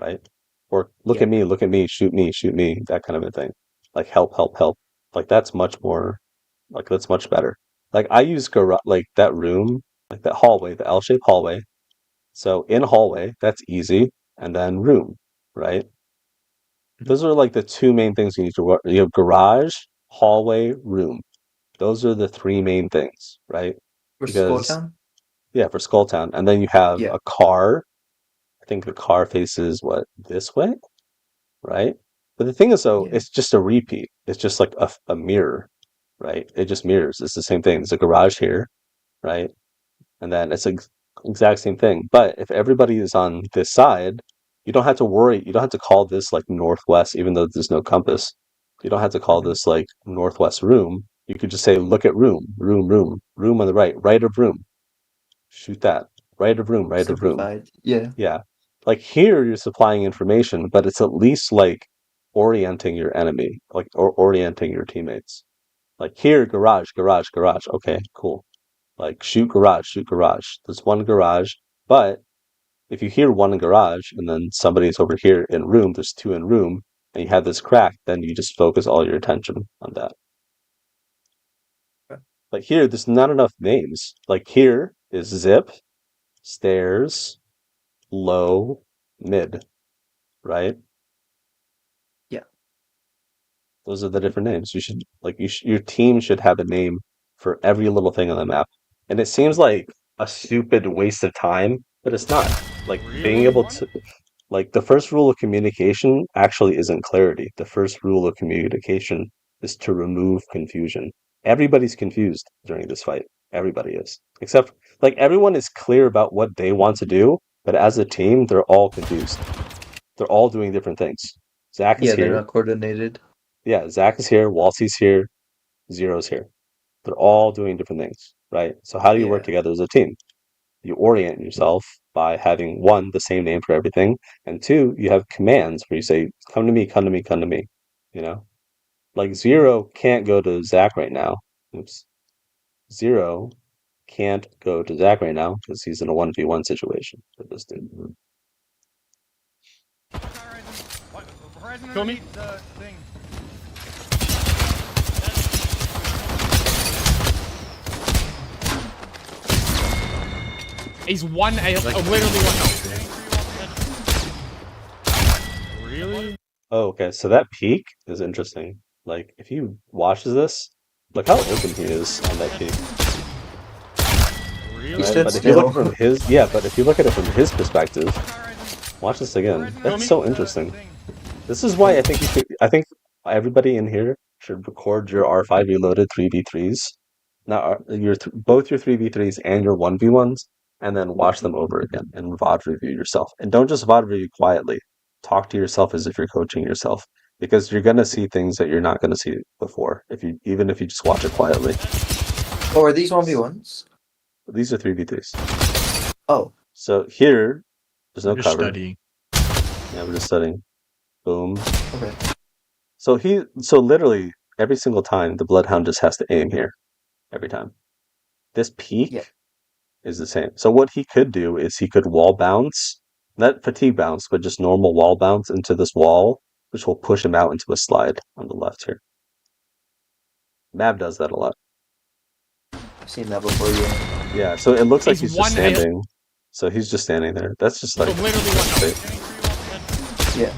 right? Or Yeah. look at me, shoot me, that kind of a thing. Like help, help, help. Like that's much more like that's much better. Like I use garage like that room, like that hallway, the L-shaped hallway. So in hallway, that's easy, and then room, right? Those are like the two main things you need to work. You have garage, hallway, room. Those are the three main things, right? For Skull Because Town. yeah, for Skull Town, and then you have Yeah. a car. I think the car faces what this way, right? But the thing is, though, Yeah. it's just a repeat. It's just like a mirror, right? It just mirrors. It's the same thing. There's a garage here, right? And then it's the exact same thing. But if everybody is on this side, you don't have to worry. You don't have to call this like northwest, even though there's no compass. You don't have to call Mhm. this like northwest room. You could just say, look at room, room, room, room on the right, right of room. Shoot that. Right of room, right of room. Simplified. Yeah. Yeah. Like here, you're supplying information, but it's at least like orienting your enemy, like or orienting your teammates. Like here, garage, garage, garage. Okay, cool. Like shoot garage, shoot garage. There's one garage, but if you hear one in garage and then somebody's over here in room, there's two in room, and you have this crack, then you just focus all your attention on that. Okay. But here, there's not enough names. Like here is zip, stairs, low, mid, right? Yeah. Those are the different names. You should your team should have a name for every little thing on the map. And it seems like a stupid waste of time, but it's not. Like being able to like the first rule of communication actually isn't clarity. The first rule of communication is to remove confusion. Everybody's confused during this fight. Everybody is. Except like everyone is clear about what they want to do, but as a team, they're all confused. They're all doing different things. Zach is Yeah. They're here. not coordinated. Yeah, Zach is here, Waltzy's here, Zero's here. They're all doing different things, right? So how do you work Yeah. together as a team? You orient yourself by having one, the same name for everything, and two, you have commands where you say, come to me, come to me, come to me. You know? Like Zero can't go to Zach right now. Oops. Zero can't go to Zach right now because he's in a 1v1 situation with this dude. Horizon Kill me. underneath the thing. He's one A, literally one health. Really? Oh, okay. So that peak is interesting. Like, if he watches this, look how open he is on that peak. Really? He Right? stood But if you look still. from his, yeah, but if you look at it from his perspective, watch this again. Horizon That's underneath so the interesting. thing. This is why I think I think everybody in here should record your R5 Reloaded 3v3s. Now, both your 3v3s and your 1v1s, and then watch them over again and VOD review yourself. And don't just VOD review quietly. Talk to yourself as if you're coaching yourself, because you're gonna see things that you're not gonna see before even if you just watch it quietly. Oh, are these 1v1s? These are 3v3s. Oh. So here, there's no I'm just cover. studying. Yeah, we're just studying. Boom. Okay. So literally every single time the Bloodhound just has to aim here. Every time. This peak Yeah. is the same. So what he could do is he could wall bounce, not fatigue bounce, but just normal wall bounce into this wall, which will push him out into a slide on the left here. Mav does that a lot. I've seen that before. Yeah. Yeah, so it looks like He's he's just one A. standing. So he's just standing there. That's just like literally one health. Yeah.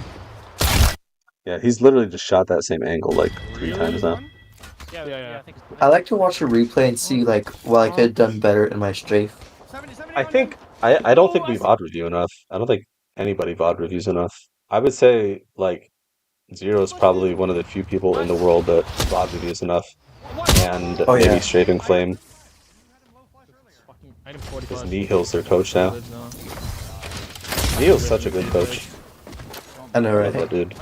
yeah, he's literally just shot that same angle like three Really? times now. Yeah. I think I like to watch a replay and see like what I could have done better in my strafe. 70, 70 I on think I don't think we VOD review enough. I don't think anybody VOD reviews enough. I would say like Zero is probably one of the few people in the world that VOD reviews enough. And Oh, maybe yeah. Strafing Flame, fucking item because 45. Nihil's their coach now. Nihil's such a good coach. I know, I love that right? dude.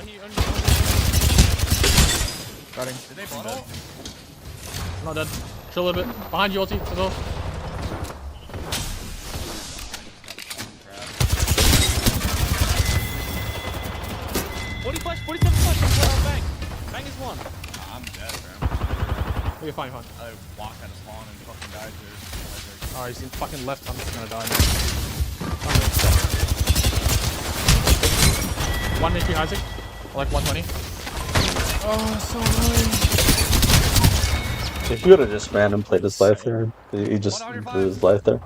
Starting. Did they bottle? I'm not dead. Chill a little bit. Behind you, ulti, as well. Flash, 47 flash, bang. Bang is one. I'm dead, bro. You're fine, fine. I walked out of spawn and fucking died here. Alright, he's in fucking left. I'm just gonna die. One HP Isaac. Like 120. Oh, so annoying. If you would have just random played his life there, he just threw his life there.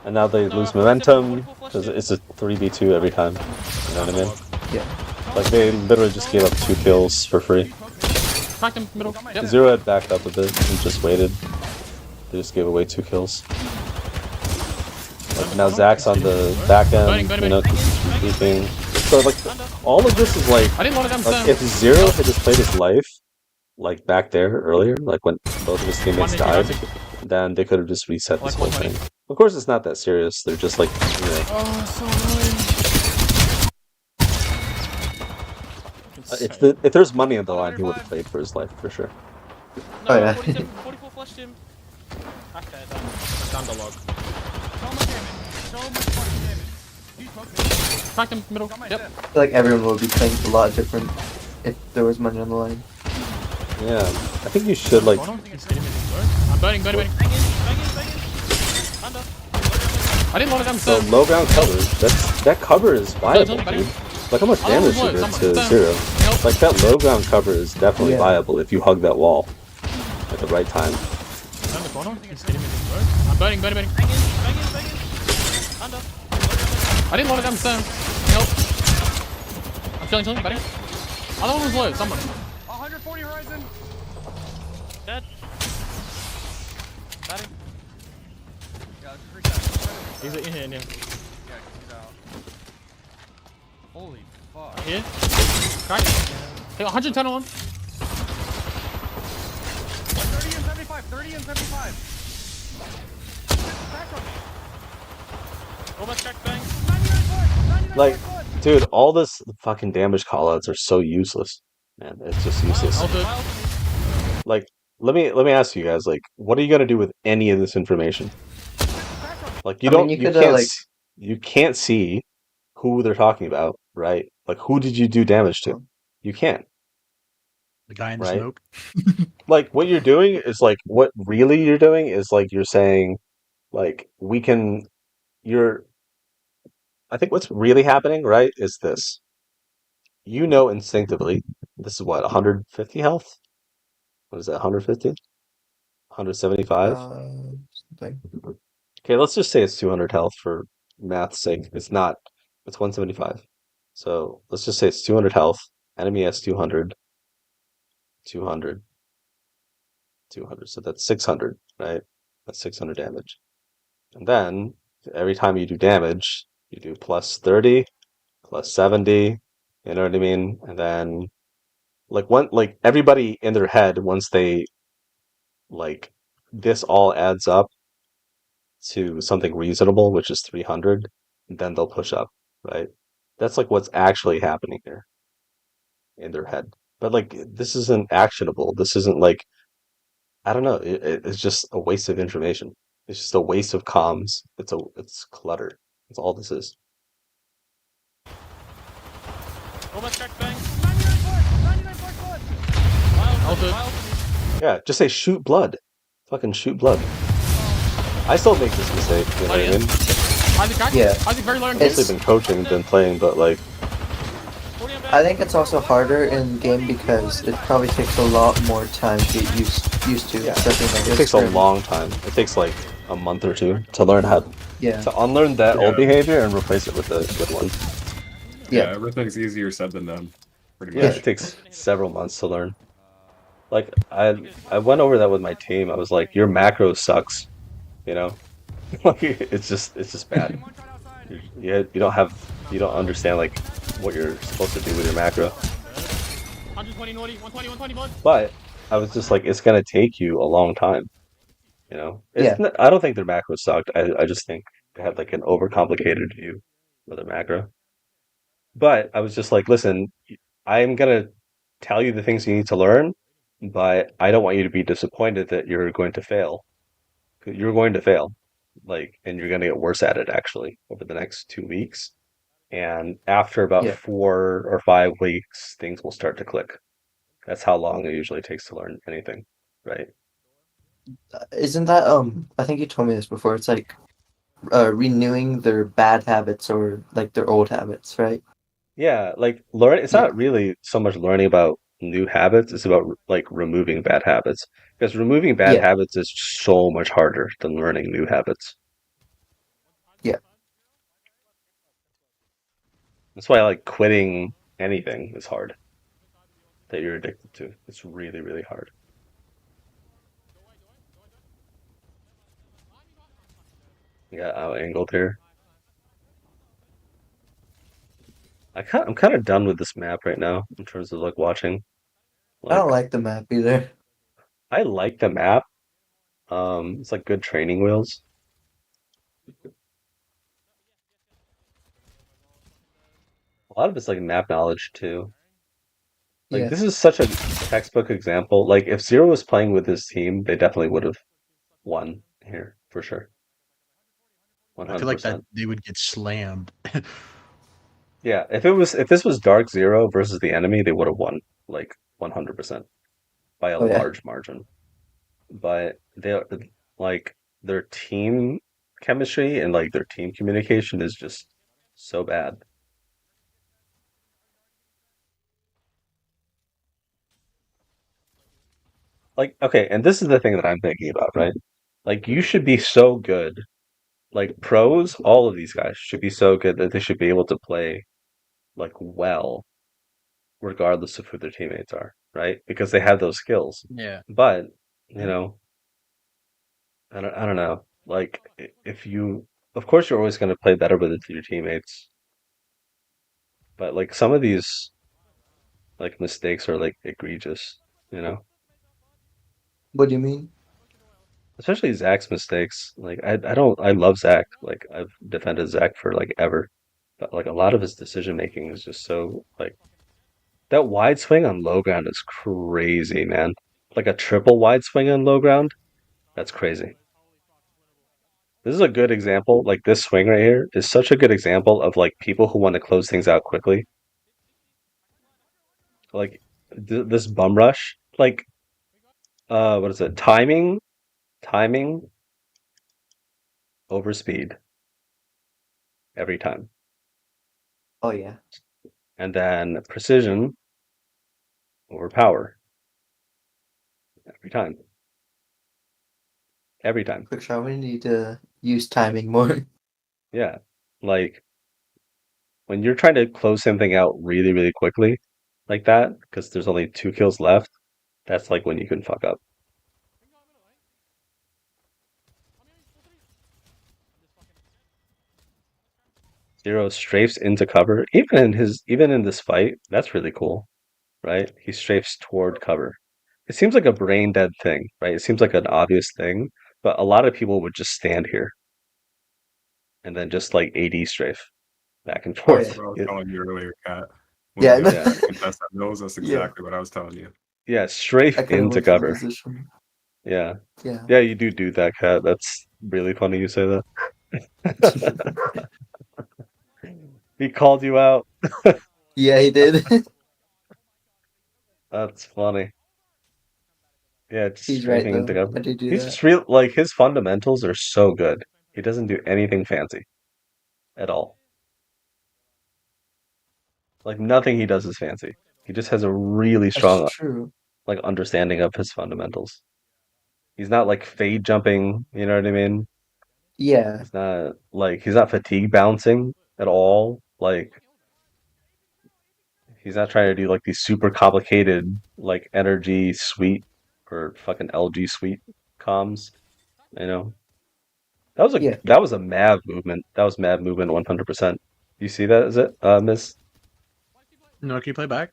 And now they lose momentum because it's a 3v2 every time. You know what I mean? Yeah. Like they literally just gave up 2 kills for free. Cracked him, middle. Yep. Zero had backed up a bit and just waited. They just gave away 2 kills. Like now Zach's on the back end, you know, keeping. So like all of this is like, I didn't want them if Zero had just played his life, like back there earlier, like when both of his teammates died, then they could have just reset this whole thing. Of course, it's not that serious. They're just like, you know. Oh, so annoying. If there's money on the line, he would have played for his life for sure. Oh, yeah. 47, 44 flashed him. Okay, done. Down the log. So much damage. So much fucking damage. He's fucking. Cracked him, middle. Got my Yep. death. I feel like everyone would be playing a lot different if there was money on the line. Yeah, I think you should like. I'm burning. Bang in. Under. I didn't want them So to. low ground cover. That cover is viable, dude. Look how much damage you did to Zero. Like that low ground cover is definitely Yeah. viable if you hug that wall at the right time. Down the corner. I'm burning. Bang in. Under. I didn't want them to. Help. I'm chilling, buddy. Other one was low. Someone. 140 horizon. Dead. Batting. Yeah, it's reset. He's in here. Yeah, he's out. Holy fuck. Here. Crack. Hey, 110 on. 30 and 75. 30 and 75. Back on me. Almost cracked bang. 99 foot. 99 Like, foot. dude, all this fucking damage callouts are so useless, man. It's just useless. Also, Like, let me ask you guys, like, what are you gonna do with any of this information? Like, you I mean, don't, you you could, can't, like- you can't see who they're talking about, right? Like, who did you do damage to? You can't. The guy in the Right. smoke. Like, what you're doing is like, what really you're doing is like, you're saying, like, I think what's really happening, right, is this. You know instinctively, this is what, 150 health? What is that, 150? 175? Something. Okay, let's just say it's 200 health for math's sake. It's not. It's 175. So let's just say it's 200 health. Enemy has 200. 200. 200. So that's 600, right? That's 600 damage. And then every time you do damage, you do plus 30, plus 70. You know what I mean? And then like everybody in their head, once they like this all adds up to something reasonable, which is 300, then they'll push up, right? That's like what's actually happening here in their head. But like this isn't actionable. This isn't like, I don't know. It's just a waste of information. It's just a waste of comms. It's clutter. That's all this is. Almost cracked bang. 99 foot. 99 foot. Also, Yeah, just say shoot blood. Fucking shoot blood. I still make this mistake, you know what I mean? Isaac cracked. Yeah. Isaac very low on It's- Mostly been coaching than playing, but like 40 and bang. I think it's also harder in game because it probably takes a lot more time to get used to. Yeah. Especially like it this takes a script. long time. It takes like a month or two to learn how Yeah. to unlearn that Yeah. old behavior and replace it with a good one. Yeah. Everything's easier said than done. Pretty Yeah, much. it takes several months to learn. Like I went over that with my team. I was like, your macro sucks, you know? Like it's just bad. One shot outside. You don't understand like what you're supposed to do with your macro. 120 naughty, 120 blood. But I was just like, it's gonna take you a long time. You know? I don't think their macro sucked. I just think they had like an overcomplicated view of their macro. But I was just like, listen, I'm gonna tell you the things you need to learn. but I don't want you to be disappointed that you're going to fail. 'Cause you're going to fail, like, and you're going to get worse at it actually over the next 2 weeks. And after about Yeah. 4 or 5 weeks, things will start to click. That's how long it usually takes to learn anything, right? Isn't that I think you told me this before. It's like renewing their bad habits or like their old habits, right? Yeah, like learn. It's Yeah. not really so much learning about new habits. It's about like removing bad habits because removing bad Yeah. habits is so much harder than learning new habits. Yeah. That's why like quitting anything is hard that you're addicted to. It's really, really hard. Yeah, out angled here. I'm kind of done with this map right now in terms of like watching. I don't Like like the map either. I like the map. It's like good training wheels. A lot of it's like map knowledge too. Like Yeah. this is such a textbook example. Like if Zero was playing with his team, they definitely would have won here for sure. I feel like that 100%. they would get slammed. Yeah, if this was Dark Zero versus the enemy, they would have won like 100% by a Oh yeah. large margin. But they like their team chemistry and like their team communication is just so bad. Like okay, and this is the thing that I'm thinking about, right? Like you should be so good. Like pros, all of these guys should be so good that they should be able to play like well regardless of who their teammates are, right? Because they have those skills. Yeah. But, you know, I don't know. Like if you of course you're always going to play better with your teammates, but like some of these like mistakes are like egregious, you know? What do you mean? Especially Zach's mistakes. Like I don't I love Zach. Like I've defended Zach for like ever. But like a lot of his decision making is just so like that wide swing on low ground is crazy, man. Like a triple wide swing on low ground, that's crazy. This is a good example. Like this swing right here is such a good example of like people who want to close things out quickly. Like this bum rush, like what is it? Timing over speed every time. Oh yeah. And then precision over power every time. Every time. Quick shot. We need to use timing more. Yeah. Like when you're trying to close something out really, really quickly like that, because there's only 2 kills left, that's like when you can fuck up. Zero strafes into cover, even in this fight, that's really cool, right? He strafes toward cover. It seems like a brain dead thing, right? It seems like an obvious thing, but a lot of people would just stand here and then just like AD strafe back and Oh That's yeah. forth. what I was It- telling you earlier, Kat. When Yeah. we yeah, contest that nose, that's Yeah. exactly what I was telling you. yeah, strafe I kind of into went to the cover. position. Yeah, Yeah. yeah, you do that, Cat. That's really funny you say that. He called you out. Yeah, he did. That's funny. Yeah, just He's right strafing into though. cover. I did do He's that. just real like his fundamentals are so good. He doesn't do anything fancy at all. Like nothing he does is fancy. He just has a really That's strong true. like understanding of his fundamentals. He's not like fade jumping, you know what I mean? Yeah. He's not fatigue bouncing at all. Like he's not trying to do like these super complicated like energy suite or fucking LG suite comms, you know? Yeah. That was a Mav movement. That was Mav movement 100%. You see that? Is it, Miss? No, can you play back?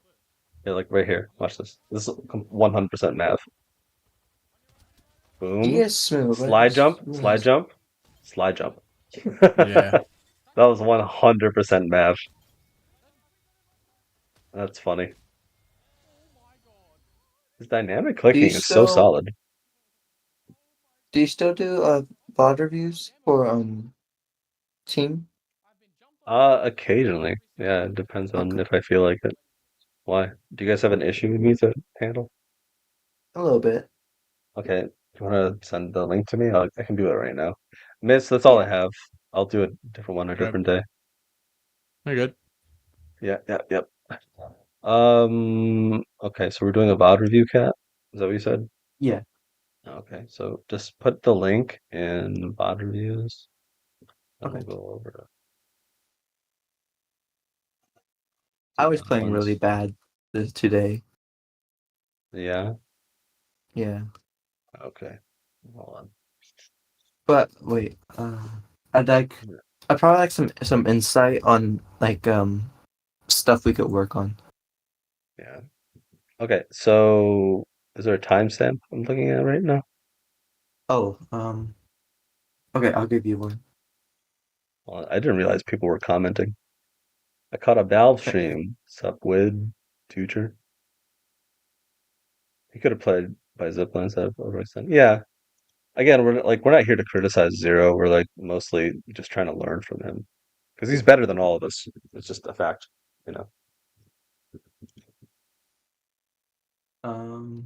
Yeah, like right here. Watch this. This is 100% Mav. He Boom. is smooth. But Slide it's jump. really Slide nice. jump. Slide jump. Yeah. That was 100% Mav. That's funny. His dynamic Do clicking you is so still solid. do you still do VOD reviews for team? Occasionally. Yeah, it depends on Okay, if I feel like it. Why? Do you guys have an issue with me to handle? a little bit. Okay, do you want to send the link to me? I can do it right now. Miss, that's all I Yeah. have. I'll do a different one a Okay. different day. You're good. Yeah, yeah, yep. Okay, so we're doing a VOD review, Cat? Is that what you said? Yeah. Okay, so just put the link in VOD reviews, and Okay. we'll go over I the was other playing really ones. bad today. Yeah, Yeah. okay. Hold on. But wait, I'd like I'd probably like some insight on like stuff we could work on. Yeah. Okay, so is there a timestamp I'm looking at right now? Oh, okay, I'll give you one. Well, I didn't realize people were commenting. I caught a Valve Okay. stream. Sup, Wid, Future. He could have played by Zipline instead of Overextend. Yeah. Again, we're not here to criticize Zero. We're like mostly just trying to learn from him because he's better than all of us. It's just a fact, you know. Um,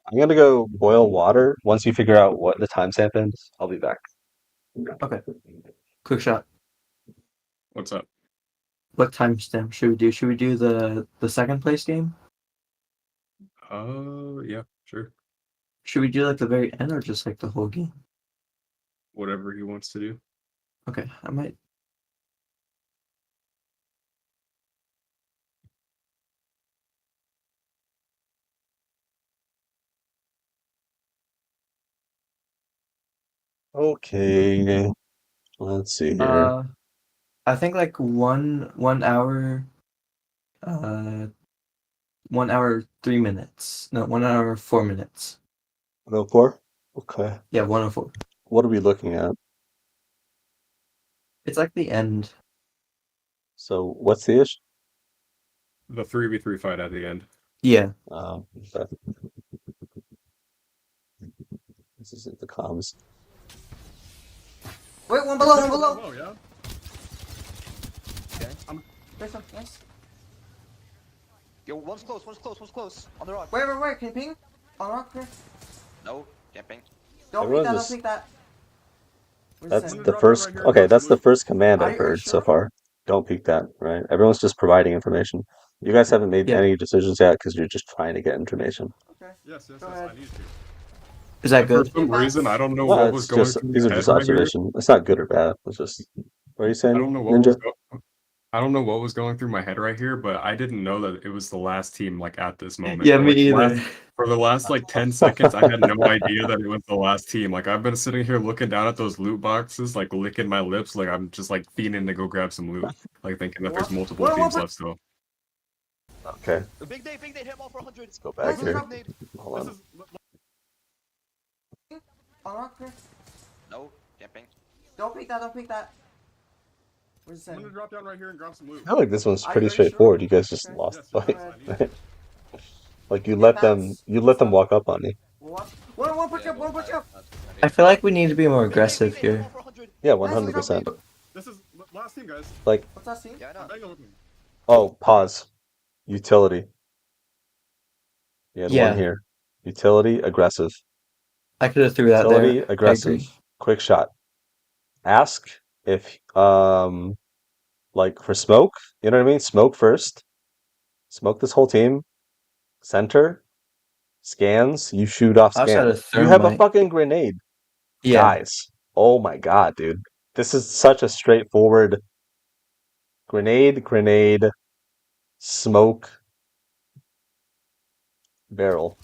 I'm gonna go boil water. Once you figure out what the timestamp is, I'll be back. okay. Quick shot. What's up? What timestamp should we do? Should we do the second place game? Yeah, sure. Should we do like the very end or just like the whole game? Whatever he wants to do. Okay, I might. Okay, let's see here. I think like 1 hour, uh, 1 hour 3 minutes. No, 1 hour 4 minutes. Go for? Okay. Yeah, 104. What are we looking at? It's like the end. So what's the issue? The 3v3 fight at the end. Yeah. Okay. This isn't the comms. Wait, one below, one below. Oh, yeah? There's some, yes. Yo, one's close. On the rock. Wait, can you ping? On rock, here. No, camping. Don't Everyone peek that, just- don't peek that. Where's That's the the drop first. down right here, Okay, drop that's some the loot. first command Are I've you heard so sure? far. Don't peek that, right? Everyone's just providing information. You guys haven't made Yeah. any decisions yet because you're just trying to get information. Okay. Yes, Go ahead. I need to. Is that For good? some reason, I don't know Well, what was it's going just through these my are just head right here. observation. It's not good or bad. It's just. What are you saying, I don't know what Ninja? I don't know what was going through my head right here, but I didn't know that it was the last team like at this moment. Yeah, For, me like, the either. for the last like 10 seconds, I had no idea that it was the last team. Like I've been sitting here looking down at those loot boxes, like licking my lips, like I'm just like fiending to go grab some loot, like thinking that there's multiple What- teams left still. Okay, Big Nate, hit him all for 100. let's go back here. Nate. Hold on. On rock, here. No, camping. Don't peek that, don't peek that. Where's the I'm gonna drop down right here and grab some loot. I feel like this one's Are pretty you sure? straightforward. You guys just Okay. lost Yes, the yes, fight. I need to. Like you Yeah, let that's- them walk up on you. One push up. I feel like we need to be more aggressive Big Nate, hit him here. all for 100. Yeah, 100%. This is last team, guys. Like, What's that scene? Yeah, I know. Bang with me. oh, pause. Utility. You had Yeah. one here. Utility, aggressive. I could have threw that Utility, there. I aggressive. agree. Quick shot. Ask if like for smoke, you know what I mean? Smoke first. Smoke this whole team. Center. Scans. You shoot off I also had scans. a You have a thermite. fucking grenade. Yeah. Guys. Oh my god, dude. This is such a straightforward grenade, smoke, barrel.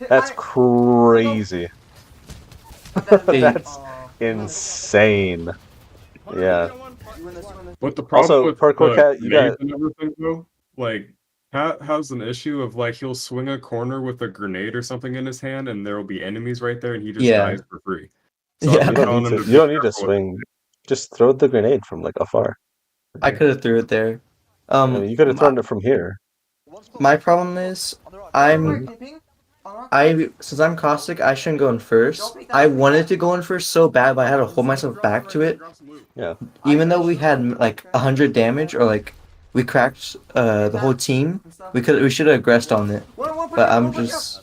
That's crazy. That's insane. Yeah. But the problem Also, with Parkour Cat, you grenades got and everything though, like Pat has an issue of like he'll swing a corner with a grenade or something in his hand, and there will be enemies right there, and he just Yeah. dies for free. Yeah. I've you been don't telling need him to be you don't need to careful with swing. Just throw the grenade from like afar. I could have threw it there. I mean, you could have thrown it from here. One's close. My problem is On the rock. I'm Mhm. since I'm caustic, I shouldn't go in first. I wanted to go in first so bad, but I had to hold myself back to it. Yeah. Even though we had like 100 damage or like we cracked the whole team, we should have aggressed on it. But I'm just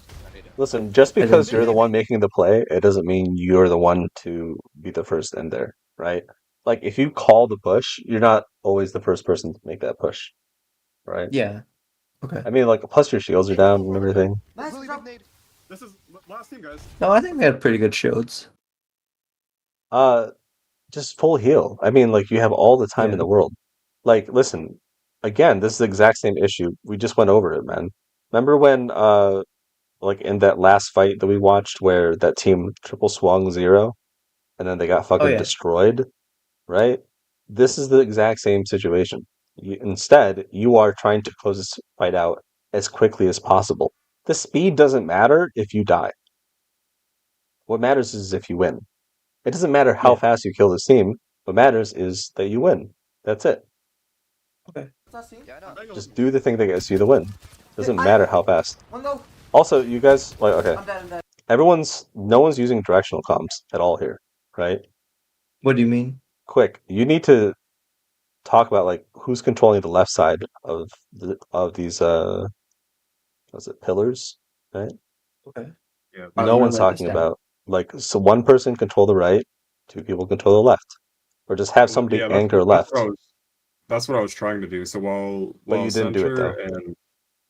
Listen, just I didn't because you're do the it. one making the play, it doesn't mean you're the one to be the first in there, right? Like if you call the push, you're not always the first person to make that push, right? Yeah. Okay. I mean, like plus your shields are down and everything. Lily, big nade. This is last team, guys. No, I think we had pretty good shields. Uh, just full heal. I mean, like you have all the time in Yeah. the world. Like, listen, again, this is the exact same issue. We just went over it, man. Remember when like in that last fight that we watched where that team triple swung zero and then they got Oh fucking yeah. destroyed, right? This is the exact same situation. Instead, you are trying to close this fight out as quickly as possible. The speed doesn't matter if you die. What matters is if you win. It doesn't matter how Yeah. fast you kill this team. What matters is that you win. That's it. Okay. Yeah, I know. Just do the thing that gets you the win. Doesn't matter how fast. Also, you guys like okay. No one's using directional comms at all here, right? What do you mean? Quick, you need to talk about like who's controlling the left side of these what's it, pillars, right? Okay. Yeah. I'm No gonna one's write this talking down. about like so one person control the right, two people control the left. Or just have Well, somebody yeah, anchor left. that's what I was trying to do. So But while you didn't do it center though. and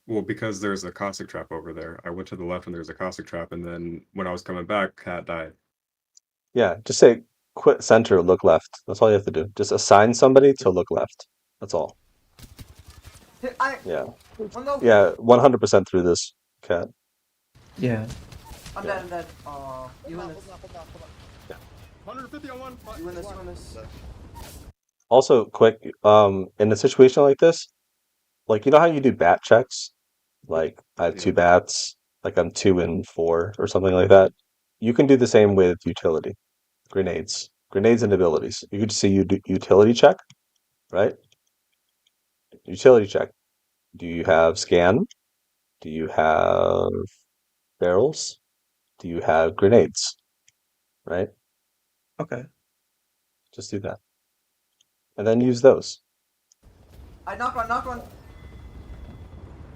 well, because there's a caustic trap over there, I went to the left and there's a caustic trap, and then when I was coming back, Cat died. Yeah, just say quit center, look left. That's all you have to do. Just assign somebody to look left. That's all. Yeah. Yeah, 100% through this, Cat. Yeah. I'm dead, I'm dead. You win Hold this. on, hold on, hold on. 150 on one. You win this. You win this. Also, quick, in a situation like this, like you know how you do bat checks? Like I have two Yeah. bats, like I'm 2 and 4 or something like that. You can do the same with utility, grenades and abilities. You could just say you do utility check, right? Utility check. Do you have scan? Do you have barrels? Do you have grenades? Right? Okay. Just do that. And then use those. I knocked one. Knocked one.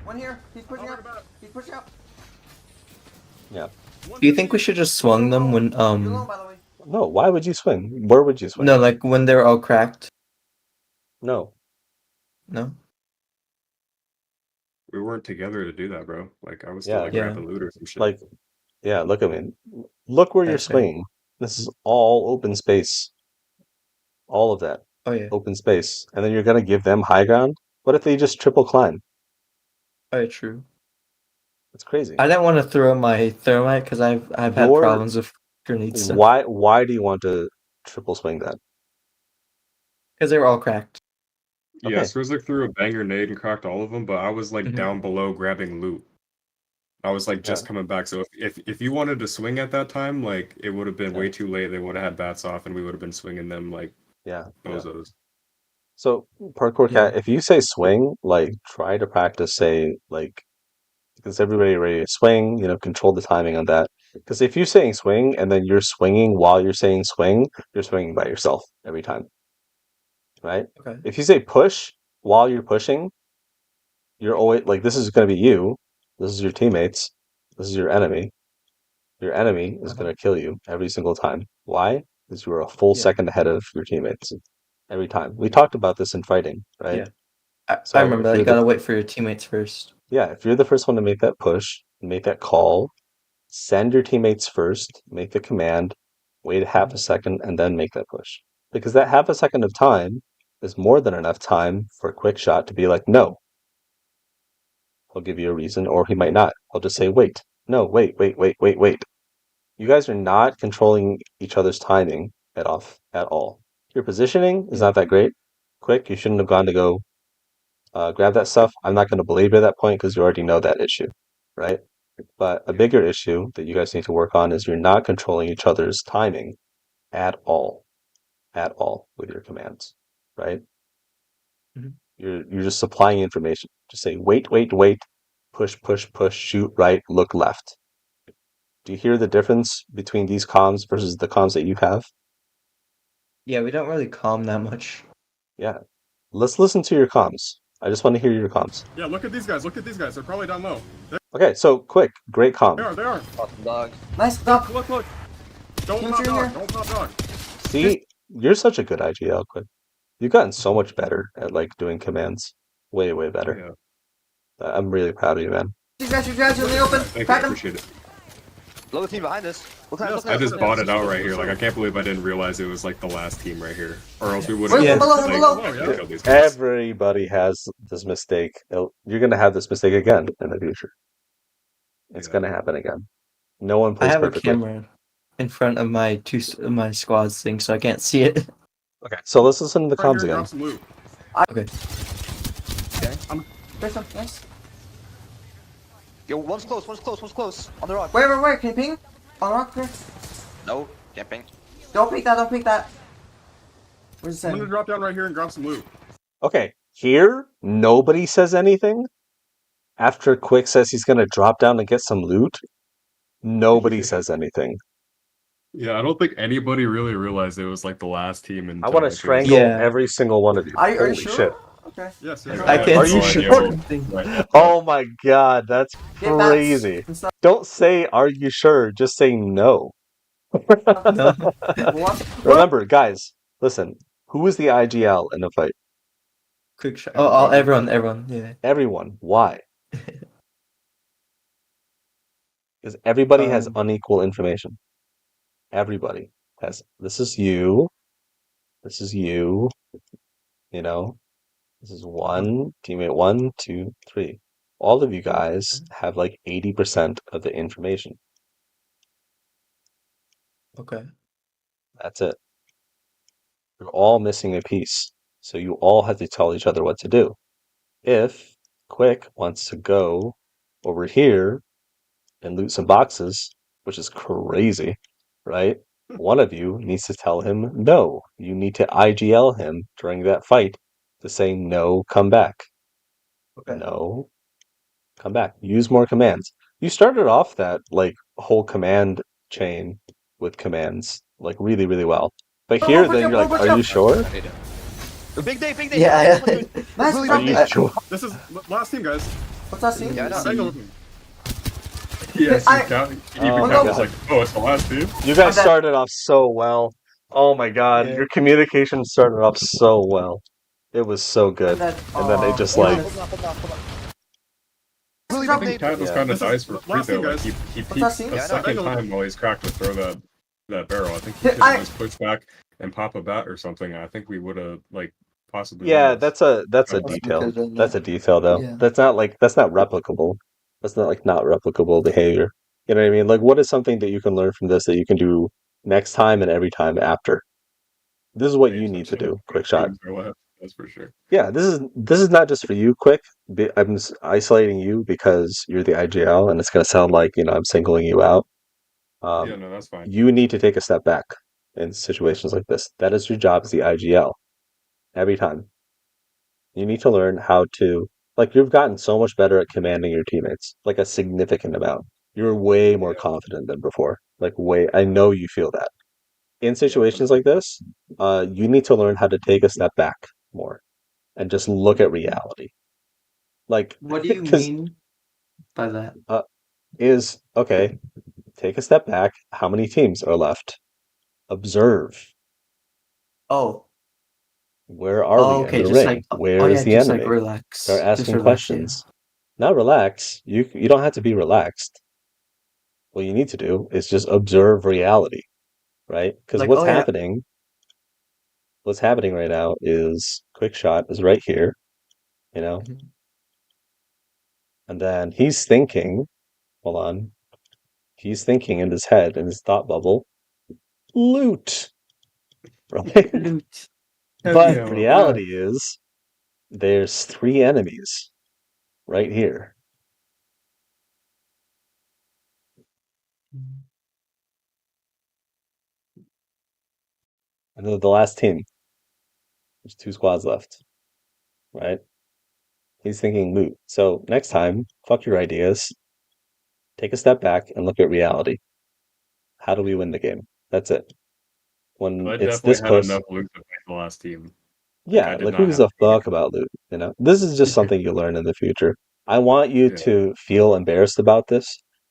One here. He's pushing up. He's pushing up. Yeah. Do you think we should just swung them when You're alone, by the way. No, why would you swing? Where would you swing? no, like when they're all cracked? No. No. We weren't together to do that, bro. Like I was Yeah. still like Yeah. grabbing loot or some shit. Like, yeah, look at me. Look where you're That's fair. swinging. This is all open space. All of that. Oh yeah. Open space. And then you're gonna give them high ground? What if they just triple climb? Oh yeah, true. It's crazy. I didn't want to throw my thermite because I've had Your- problems with grenades. So. Why do you want to triple swing that? Because they were all cracked. Yeah, Okay. Swizzler threw a banger nade and cracked all of them, but I was like Mhm. down below grabbing loot. I was like just Yeah. coming back. So if you wanted to swing at that time, like it would have been way Yeah. too late. They would have had bats off, and we would have been swinging them like Yeah. bozos. So parkour Yeah. cat, if you say swing, like try to practice say like because everybody ready to swing, control the timing on that. Because if you're saying swing and then you're swinging while you're saying swing, you're swinging by yourself every time, right? Okay. If you say push while you're pushing, you're always like this is going to be you, this is your teammates, this is your enemy. Your enemy is going to kill you every single time. Why? Because you are a full Yeah. second ahead of your teammates every time. We talked about this in fighting, right? Yeah. I So remember if that. You you're the gotta wait for your teammates first. Yeah, if you're the first one to make that push, make that call, send your teammates first, make the command, wait half a second, and then make that push. Because that half a second of time is more than enough time for a quick shot to be like, no. He'll give you a reason, or he might not. He'll just say, wait. No, wait, wait, wait, wait, wait. You guys are not controlling each other's timing at all. Your positioning is not that great. Quick, you shouldn't have gone to go grab that stuff. I'm not going to belabor that point because you already know that issue, right? But a bigger issue that you guys need to work on is you're not controlling each other's timing at all with your commands, right? Mhm. You're just supplying information. Just say wait, wait, wait, push, push, push, shoot right, look left. Do you hear the difference between these comms versus the comms that you have? Yeah, we don't really calm that much. Yeah. Let's listen to your comms. I just want to hear your comms. Yeah, look at these guys. Look at these guys. They're probably down low. Okay, so quick, great They comm. are. They are. Awesome dog. Nice, knock. Look. Don't Team pop Junior. dog. Don't pop dog. See, you're such a good IGL, Quick. You've gotten so much better at like doing commands. Way, way better. Yeah. I'm really proud of you, man. You guys in the open. Thank you. I Crack him. appreciate it. Lower team behind us. Look at us. I just bought it out right here. Like I can't believe I didn't realize it was like the last team right here, or else we would have. Yeah. Below. Killed these guys. Everybody has this mistake. You're gonna have this mistake again in the future. It's gonna happen again. No one I plays have a perfectly. camera in front of my squad's thing, so I can't see it. Okay, so let's listen to the Right comms here, again. grab some loot. Okay. There's some. Nice. Yo, one's close. On the rock. Wait. Can you ping? On rock, Chris? No, can't ping. Don't peek that. Where's the I'm gonna send? drop down right here and grab some loot. Okay, here nobody says anything. After Quick says he's gonna drop down and get some loot, nobody says anything. Yeah, I don't think anybody really realized it was like the last team in. I want to town. strangle Yeah. every single one of you. Are you Holy sure? shit! Okay. Yes. I can't Are you see sure? anything. Right. Oh my god, that's Get bats crazy. and stuff. Don't say "Are you sure?" Just say no. No. What? Remember, guys, listen. Who is the IGL in the fight? Quick shot. Oh, everyone. Yeah. Everyone. Why? Because everybody has unequal information. Everybody has. This is you. This is you. You know, this is one teammate. 1, 2, 3. All of you guys have like 80% of the information. Okay. That's it. You're all missing a piece. So you all have to tell each other what to do. If Quick wants to go over here and loot some boxes, which is crazy, right? One of you needs to tell him no. You need to IGL him during that fight to say no, come back. Okay. No, come back. Use more commands. You started off that like whole command chain with commands like really, really well. But here, then you're like, are you sure? Big day. Yeah. Nice. Really Are big you day. sure? This is last team, guys. What's that scene? Yeah, I know. Take a look. Yes, I- you count. You Oh even my count God. as like, oh, it's the last team. You guys I'm dead. started off so well. Oh my god, Yeah. your communication started off so well. It was so good. And And then they just yeah. like, Hold on. Really I big think day. Cat was Yeah. kind of This is dies for free last though. team, Like guys. he that peeks scene? the Yeah, I know. second Angle. time while he's cracked to throw that barrel. I think he could I- have just pushed back and pop a bat or something. I think we would have like possibly. yeah, won this. that's a That's detail. because of That's a that. detail though. Yeah. That's not replicable. That's not like not replicable behavior. You know what I mean? Like what is something that you can learn from this that you can do next time and every time after? This is what you need to do. Quick shot. Games are left, that's for sure. Yeah, this is not just for you, Quick. I'm isolating you because you're the IGL, and it's gonna sound like I'm singling you out. Yeah, no, that's fine. You need to take a step back in situations like this. That is your job as the IGL. Every time. You need to learn how to like you've gotten so much better at commanding your teammates, like a significant amount. You're way more confident than before. Like way I know you feel that. In situations like this, you need to learn how to take a step back more and just look at reality. Like What do you 'cause, mean by that? is okay, take a step back. How many teams are left? Observe. Oh. Where are Oh, we okay. in the Just ring? like Where is yeah, the just enemy? like relax. Start Just asking relax, questions. Not relax. You don't have to be relaxed. What you need to do is just observe reality, right? Because Like, what's oh, yeah. happening right now is Quick Shot is right here, Mhm. and then he's thinking, hold on, he's thinking in his head, in his thought bubble, loot, right? Loot. But Yeah, reality is there's 3 enemies right here. And then the last team. There's 2 squads left, right? He's thinking loot. So next time, fuck your ideas. Take a step back and look at reality. How do we win the game? That's it. When I it's definitely this had close, enough loot to fight the last team. Like I yeah, did like who not gives have a to fuck about loot? This is just something you learn in the future. I want you Yeah. to feel embarrassed about this.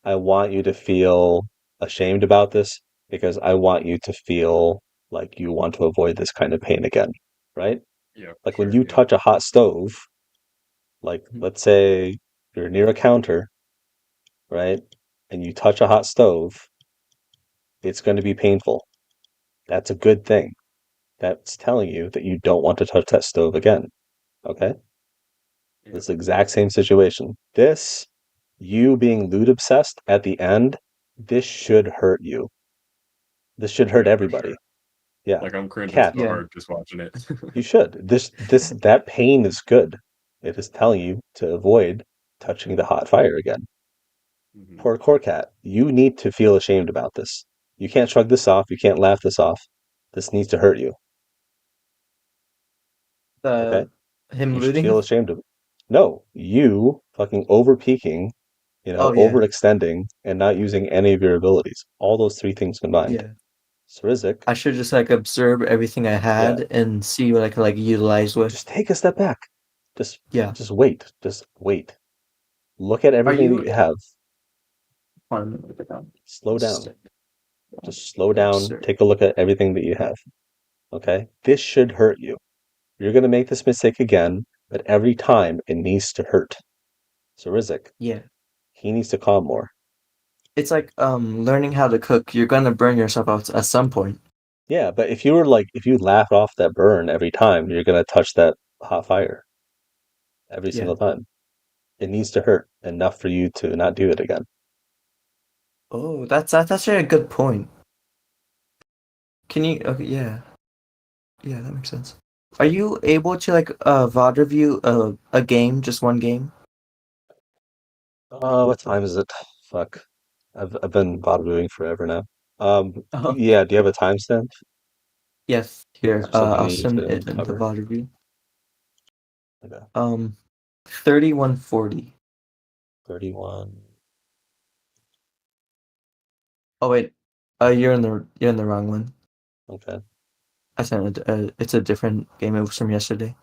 I want you to feel ashamed about this because I want you to feel like you want to avoid this kind of pain again, right? Yeah, for Like when sure. you Yeah. touch a hot stove, like let's say you're near a counter, right? And you touch a hot stove, it's going to be painful. That's a good thing. That's telling you that you don't want to touch that stove again. Okay? Yeah. This exact same situation. This, you being loot obsessed at the end, this should hurt you. This should hurt Yeah, for everybody. sure. Yeah. Like I'm cringing Cat, so Yeah. hard just watching it. you should. That pain is good. It is telling you to avoid touching the hot fire again. Mhm. Poor core cat, you need to feel ashamed about this. You can't shrug this off. You can't laugh this off. This needs to hurt you. Okay? Him You should feel looting. ashamed of it. No, you fucking over peaking, Oh yeah, overextending and not using any of your abilities. All those three things combined. yeah. Srizik, I should just like observe everything I yeah, had and see what I could like utilize with. just take a step back. Just Yeah. just wait. Just wait. Look at Are everything that you? you have. Hold on, let me write it down. Slow down. Step one, Just slow down. observe. Take a look at everything that you have. Okay? This should hurt you. You're gonna make this mistake again, but every time it needs to hurt. So Rizik, Yeah. he needs to calm more. It's like learning how to cook. You're gonna burn yourself out at some point. Yeah, but if you laugh off that burn every time, you're gonna touch that hot fire every Yeah. single time. It needs to hurt enough for you to not do it again. Oh, that's actually a good point. Can you? Okay, yeah, yeah, that makes sense. Are you able to like VOD review a game, just one game? What time is it? Fuck. I've been bodybuilding forever now. Uh-huh. Yeah, do you have a timestamp? Yes. Is Here, there something I'll you need send to it in the cover? VOD review. Okay. 3140. 31. Oh wait, you're in the wrong one. Okay. I sent it. It's a different game. It was from yesterday.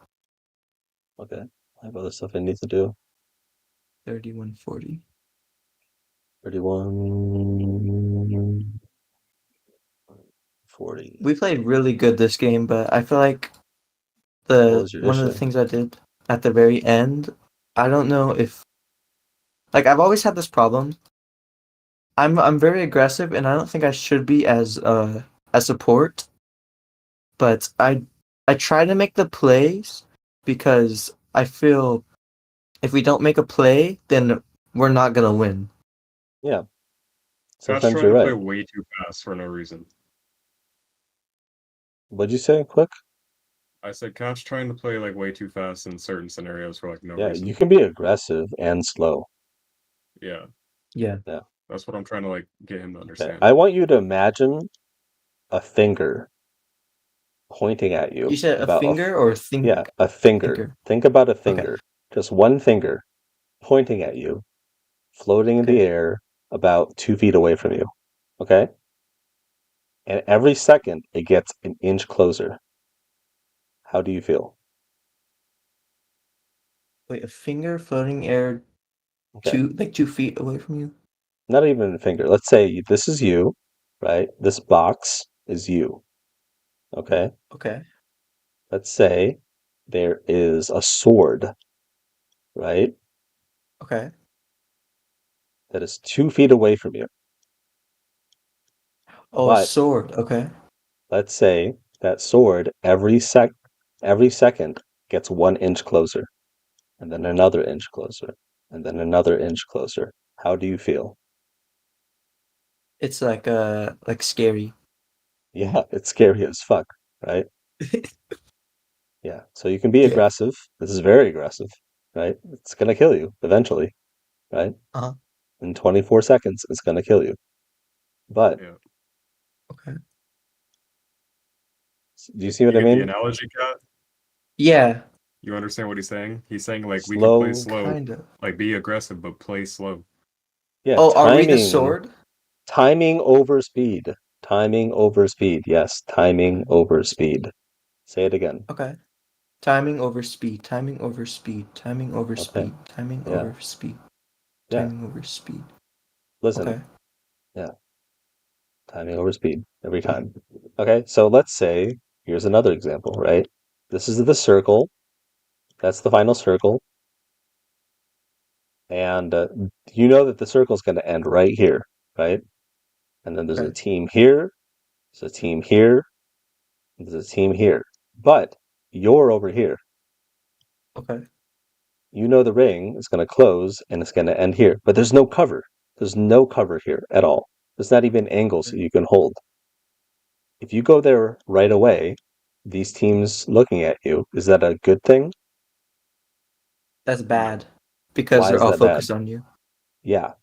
Okay. I have other stuff I need to do. 3140. 31. 40. We played really good this game, but I feel like What the was your one of the issue? things I did at the very end, I don't know if like I've always had this problem. I'm very aggressive and I don't think I should be as support, but I try to make the plays because I feel if we don't make a play, then we're not gonna win. Yeah. Cat's Sometimes trying you're to play right. way too fast for no reason. What'd you say? Quick? I said Cat's trying to play like way too fast in certain scenarios for like no Yeah, you reason. can be aggressive and slow. Yeah, Yeah. Yeah. that's what I'm trying to like get him to Okay. understand. I want you to imagine a finger pointing at You you said a about finger or yeah, a finger. thinker? Think about a Okay. finger. Just one finger pointing at you, floating in the Okay. air about 2 feet away from you. Okay? And every second it gets an inch closer. How do you feel? Wait, a finger floating air Okay. 2 feet away from you? Not even a finger. Let's say this is you, right? This box is you. Okay? Okay. Let's say there is a sword, right? Okay. That is 2 feet away from you. Oh, a But sword. Okay. let's say that sword every second gets 1 inch closer, and then another inch closer, and then another inch closer. How do you feel? It's like scary. Yeah, it's scary as fuck, right? Yeah. So you can be Yeah. aggressive. This is very aggressive, right? It's gonna kill you eventually, right? Uh-huh. In 24 seconds, it's gonna kill you. But Yeah. Okay. do you see what You I get the mean? analogy, Cat? Yeah. You understand what he's saying? He's saying like we can play Slow. slow, Kind of. like be aggressive, but play slow. Yeah, Oh, are we the timing. sword? Timing over speed. Timing over speed. Yes, timing over speed. Say it again. Okay. Timing over speed. Timing over speed. Timing over Okay. speed. Timing Yeah. over speed. Yeah. Timing over speed. Listen. Okay. Yeah. Timing over speed every time. Okay, so let's say here's another example, right? This is the circle. That's the final circle. And you know that the circle is going to end right here, right? And then there's a Okay. team here, there's a team here, there's a team here. But you're over here. Okay. You know the ring is going to close and it's going to end here. But there's no cover. There's no cover here at all. There's not even angles that you can hold. If you go there right away, these teams looking at you, is that a good thing? That's bad. Because Why they're is all that bad? focused on you. Yeah.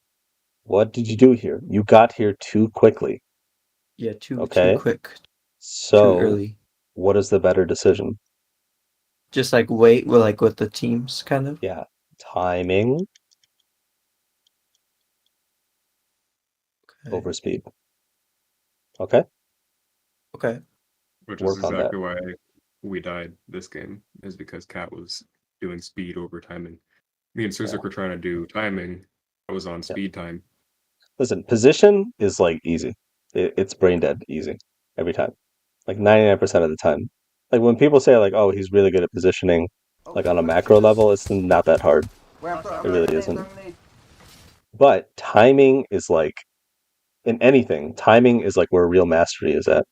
What did you do here? You got here too quickly. Yeah, too Okay. quick. Too So, early. what is the better decision? Just like wait with the teams kind of. Yeah. Timing Okay. over speed. Okay. Okay. Which is Work on that. exactly why we died this game, is because Cat was doing speed over timing. Me and Suzik were trying to do timing. I was on speed time. Listen, position is like easy. It's brain dead easy every time. Like 99% of the time. Like when people say like, "Oh, he's really good at positioning," Oh, like on a where's macro Jesus? level, it's not that hard. Where I'm It really throwing isn't. grenade. But timing is like in anything, timing is like where real mastery is at.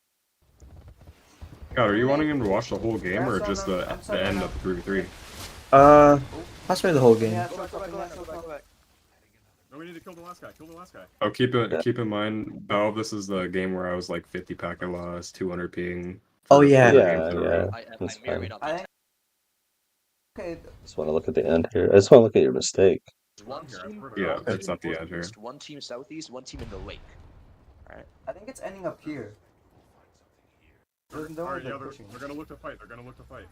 God, are you wanting him to watch the whole game Yeah, or I'm just sorry, the I'm sorry, end no. of 3v3? Possibly the whole game. Yeah, Go back, go back, go back, go back, go back. No, we need to kill the last guy. Kill the last guy. Oh, keep in mind, Valve. This is the game where I was like 50 packet loss, 200 ping. Oh, for yeah. 4 Yeah, games in a yeah. row. That's I may or may fine. not be I think. Okay. Just want to look at the end here. I just want to look at your mistake. one team. Yeah, one it's team not the end here. northeast, one team southeast, one team in the lake. Alright. I think it's ending up here. There's no way they're pushing. They're gonna look to fight. They're gonna look to fight.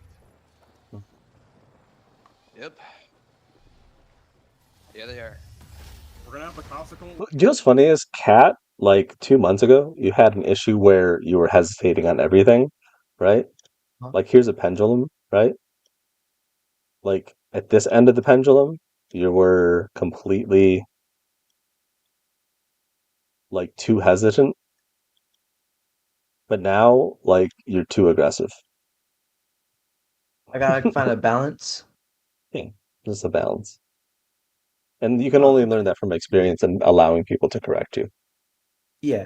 Yep. Yeah, they are. We're gonna have the classical. Do you know what's funny is Cat, like 2 months ago, you had an issue where you were hesitating on everything, right? Huh? Like here's a pendulum, right? Like at this end of the pendulum, you were completely like too hesitant, but now like you're too aggressive. I gotta find a balance. Yeah, just a balance. And you can only learn that from experience and allowing people to correct you. Yeah.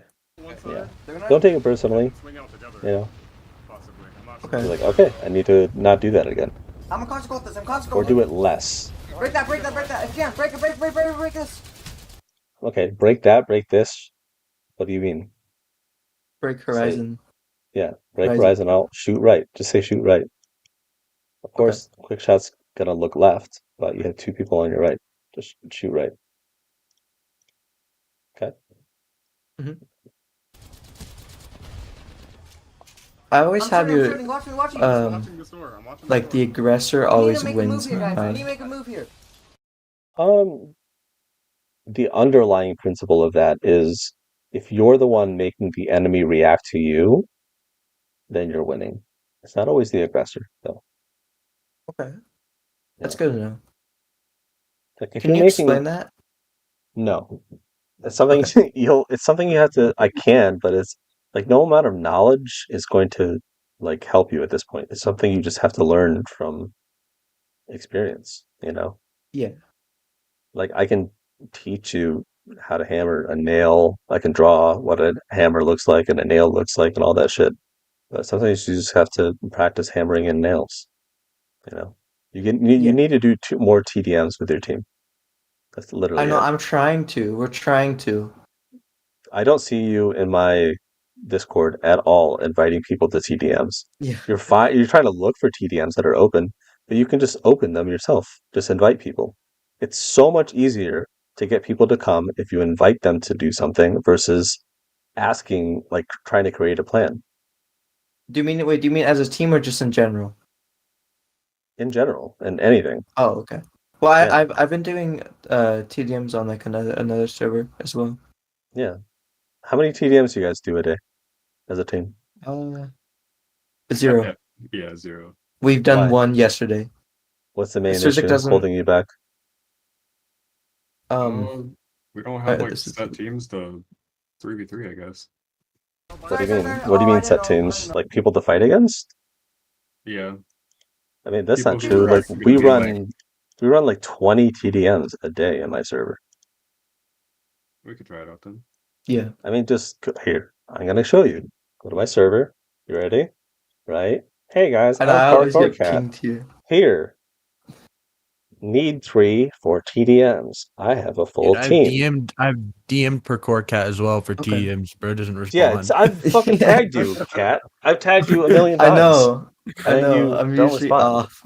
Yeah. They're not. Don't take it personally, Swing out together. you know. Possibly. I'm not Okay. Be like, okay, I need to not do that again. I'm a consequence this. I'm consequence. Or do it less. Break that. Break that. Break that. If you can, break it. Break this. Okay, break that, break this. What do you mean? Break Horizon. Yeah, break Horizon. horizon out, shoot right. Just say shoot right. Of course, quick shot's gonna look left, but you have two people on your right. Just shoot right. Okay. I always I'm have shooting, I'm your shooting. Watch me. Watch me. watching the store. I'm watching like the aggressor We need always to make wins. a move here, guys. We Right. need to make a move here. The underlying principle of that is if you're the one making the enemy react to you, then you're winning. It's not always the aggressor, though. Okay. That's Yeah. good to know. Like if Can you're you making explain that? No. It's something it's something you have to I can, but it's like no amount of knowledge is going to like help you at this point. It's something you just have to learn from experience, you know? Yeah. Like I can teach you how to hammer a nail. I can draw what a hammer looks like and a nail looks like and all that shit. But sometimes you just have to practice hammering in nails, you know? You Yeah. need to do more TDMs with your team. That's I literally know. it. I'm trying to. We're trying to. I don't see you in my Discord at all inviting people to TDMs. Yeah. You're fine. You're trying to look for TDMs that are open, but you can just open them yourself. Just invite people. It's so much easier to get people to come if you invite them to do something versus asking, like trying to create a plan. Do you mean as a team or just in general? in general, in anything. Oh, okay. Well, Yeah. I've been doing TDMs on like another server as well. Yeah. How many TDMs do you guys do a day as a team? Uh, 0. Yeah, 0. We've done Why? one yesterday. What's the main Surgic issue doesn't. holding you back? We don't have like this is set teams to 3v3, I guess. What do you mean? What do you mean set teams? Like people to fight against? Yeah. I mean, that's not People true. who are Like gonna we be like, run like 20 TDMs a day in my server. we could try it out then. Yeah. I mean, just here. I'm gonna show you. Go to my server. You ready? Right? Hey guys, And I'm I always Parkour get Cat. pinged here. Here. Need 3 for TDMs. I have a full Dude, team. I've DM'd per core cat as well for Okay. TDMs, bro. Doesn't Yeah, respond. I've fucking Yeah. tagged you, Cat. I've tagged you a million I times. know. I And then know. you I'm don't usually respond. off.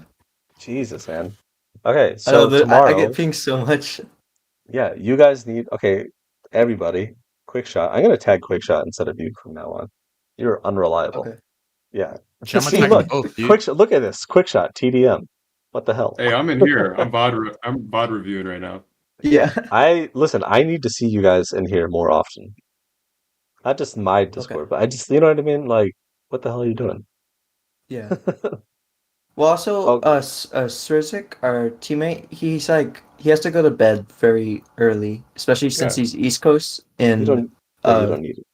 Jesus, man. Okay, I know so that I tomorrow, get pinged so much. yeah, you guys need, okay, everybody, quick shot. I'm gonna tag quick shot instead of you from now on. You're unreliable. Okay. Yeah. Shit, I'm gonna See, tag them look, both, dude. quick shot. Look at this, quick shot, TDM. What the hell? Hey, I'm in here. I'm VOD reviewing right now. Yeah. Listen, I need to see you guys in here more often. Not just my Discord, but I just, you know what I mean? Like, what the hell are you doing? Yeah. Well, also, Oh, Surzik, our teammate, he's like he has to go to bed very early, especially since yeah, he's East Coast. you And don't, yeah, you don't need it.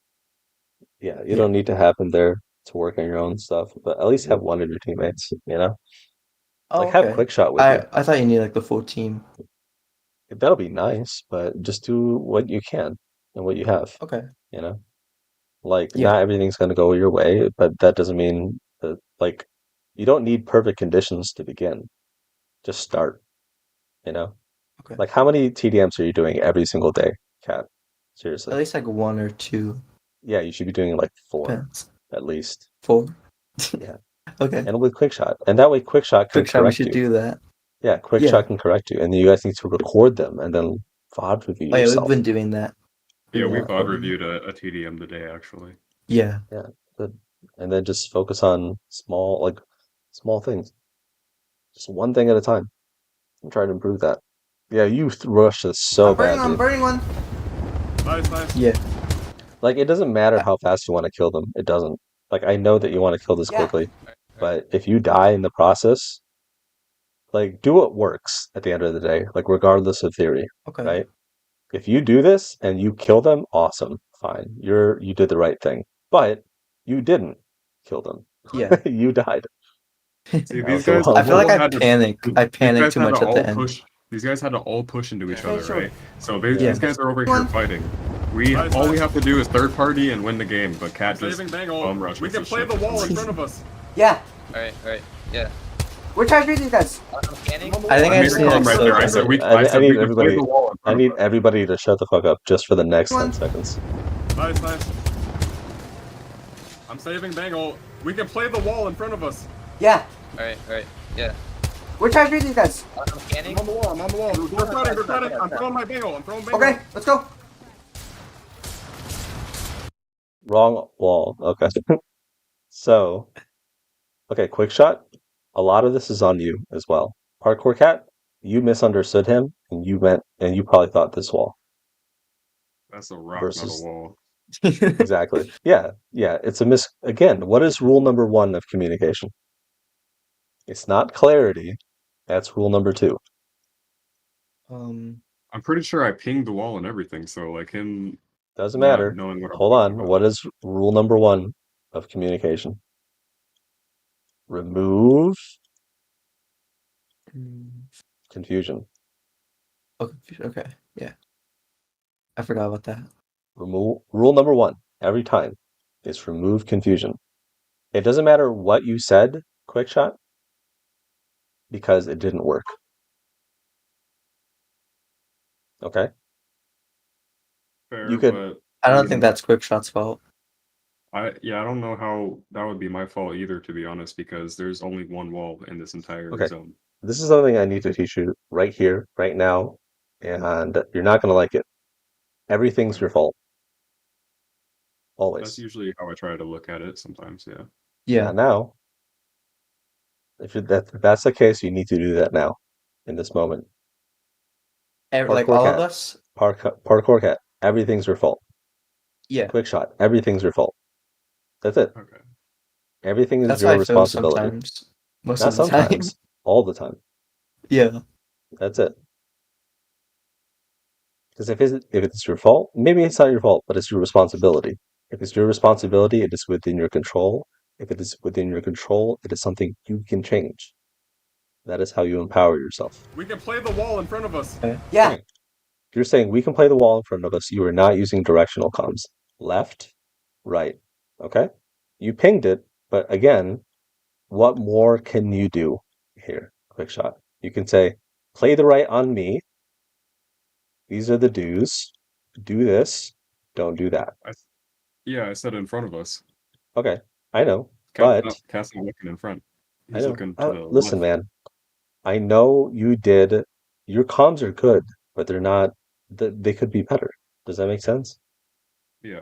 Yeah, you yeah. don't need to have him there to work on your own stuff, but at least have one of your teammates, you know? Oh, Like, have okay. quick shot with you. I thought you need like the full team. That'll be nice, but just do what you can and what you have, Okay. you know? Like, Yeah. not everything's going to go your way, but that doesn't mean that, like, you don't need perfect conditions to begin. Just start, you know? Okay. Like, how many TDMs are you doing every single day, Kat? At Seriously. least like 1 or 2. Yeah, you should be doing like 4 Depends. at least. 4. Yeah. Okay. And with quick shot. And that way quick shot can Quick shot, we correct should you. do that. Yeah, quick Yeah. shot can correct you. And then you guys need to record them and then VOD review Oh yeah, we've yourself. been doing that. Yeah, we Yeah. VOD reviewed a TDM today, actually. Yeah. Yeah, good. And then just focus on small things. Just one thing at a time. I'm trying to improve that. Yeah, you rushed this so bad, I'm dude. burning one. Nice. Yeah. Like, it doesn't matter how fast you want to kill them. It doesn't. Like, I know that you want to kill this Yeah. quickly, but if you die in the process, like, do what works at the end of the day, like, regardless of theory, Okay. right? If you do this and you kill them, awesome, fine. You did the right thing. But you didn't kill them. Yeah. You died. See, That these was the guys. wrong I feel like move. I panic. I These panic guys too had much to at the all end. push. These guys had to all push into each other, sure. right? So Yeah. these guys are over here fighting. All we have to do is third party and win the game. But Cat just bum rush. We can play the wall in front of us. Yeah. Alright, yeah. We're trying to beat these guys. Scanning? I think I just need Right like there. I so said we. I I need said we could play everybody. the wall. I need everybody to shut the fuck up just for the next 10 seconds. Nice. I'm saving Bangle. We can play the wall in front of us. Yeah. Alright, yeah. We're trying to beat these guys. I'm scanning. I'm on the wall. We're cutting. I'm throwing my Bangle. Okay, let's go. Wrong wall. Okay. So, okay, quick shot. A lot of this is on you as well. Parkour Cat, you misunderstood him and you probably thought this wall. That's a rock, Versus- not a wall. Exactly. Yeah. It's again, what is rule number 1 of communication? It's not clarity. That's rule number 2. um I'm pretty sure I pinged the wall and everything. So like him. Doesn't not matter. knowing what I'm Hold talking on. about. What is rule number 1 of communication? Remove confusion. okay. Yeah. I forgot about that. Rule number 1 every time is remove confusion. It doesn't matter what you said, quick shot, because it didn't work. Okay? Fair, You could- but I don't think that's Quick Shot's fault. I don't know how that would be my fault either, to be honest, because there's only one wall in this entire Okay. zone. This is something I need to teach you right here, right now, and you're not going to like it. Everything's your fault. That's Always. usually how I try to look at it sometimes, yeah. Yeah. Not now. If that's the case, you need to do that now, in this moment. Like Parkour all of cat. us? Parkour cat. Everything's your fault. Yeah. Quick shot. Everything's your fault. That's it. Okay. Everything is That's how your I feel responsibility. sometimes. Most Not of the time. sometimes. All the time. Yeah. That's it. Because if it's your fault, maybe it's not your fault, but it's your responsibility. If it's your responsibility, it is within your control. If it is within your control, it is something you can change. That is how you empower yourself. We can play the wall in front of us. Yeah. Okay. You're saying we can play the wall in front of us. You are not using directional comms. Left, right. Okay? You pinged it, but again, what more can you do here? Quick shot. You can say, play the right on me. These are the do's. Do this. Don't do that. Yeah, I said in front of us. Okay, I know, but Cat's not looking in front. I He's know. looking to the Listen, left. man. I know you did. Your comms are good, but they're not. They could be better. Does that make sense? Yeah.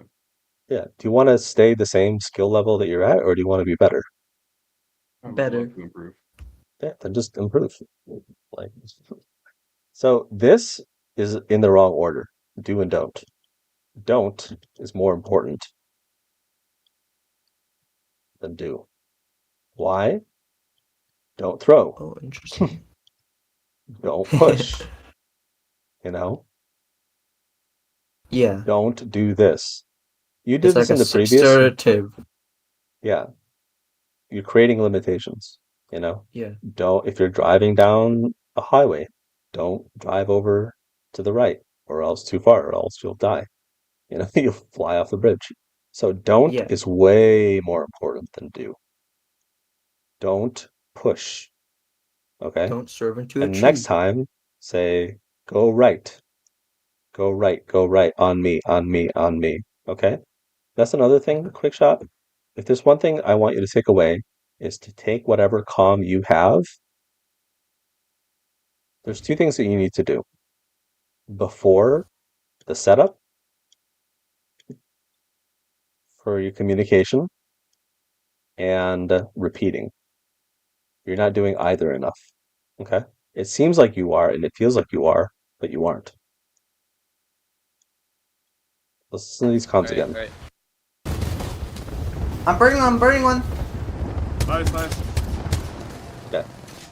Yeah. Do you want to stay the same skill level that you're at, or do you want to be better? I would Better. love to improve. Yeah, then just improve. Like, so this is in the wrong order. Do and don't. Don't is more important than do. Why? Don't throw. Oh, interesting. Don't push. You know? Yeah. Don't do this. You It's did like this a in the previous. assertive. Yeah. You're creating limitations, you know? Yeah. Don't, if you're driving down a highway, don't drive over to the right or else too far or else you'll die. You know, you'll fly off the bridge. So don't Yeah. is way more important than do. Don't push. Okay? Don't serve into a And next tree. time, say, go right. Go right, go right, on me, on me, on me. Okay? That's another thing, quick shot. If there's one thing I want you to take away, is to take whatever comm you have. There's two things that you need to do. Before the setup for your communication and repeating. You're not doing either enough. Okay? It seems like you are and it feels like you are, but you aren't. Let's listen to these comms again. Alright. I'm burning one. Nice, nice. Okay.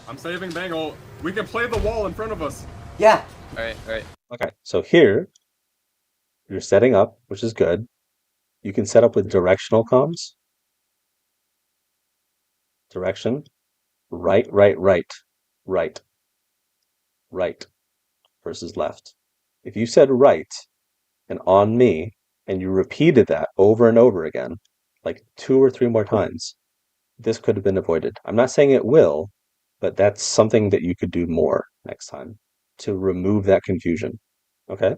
I'm saving Bangle. We can play the wall in front of us. Yeah. Alright. Okay. So here, you're setting up, which is good. You can set up with directional comms. Direction. Right, right, right. Right. Right. Versus left. If you said right and on me, and you repeated that over and over again, like 2 or 3 more times, this could have been avoided. I'm not saying it will, but that's something that you could do more next time to remove that confusion. Okay?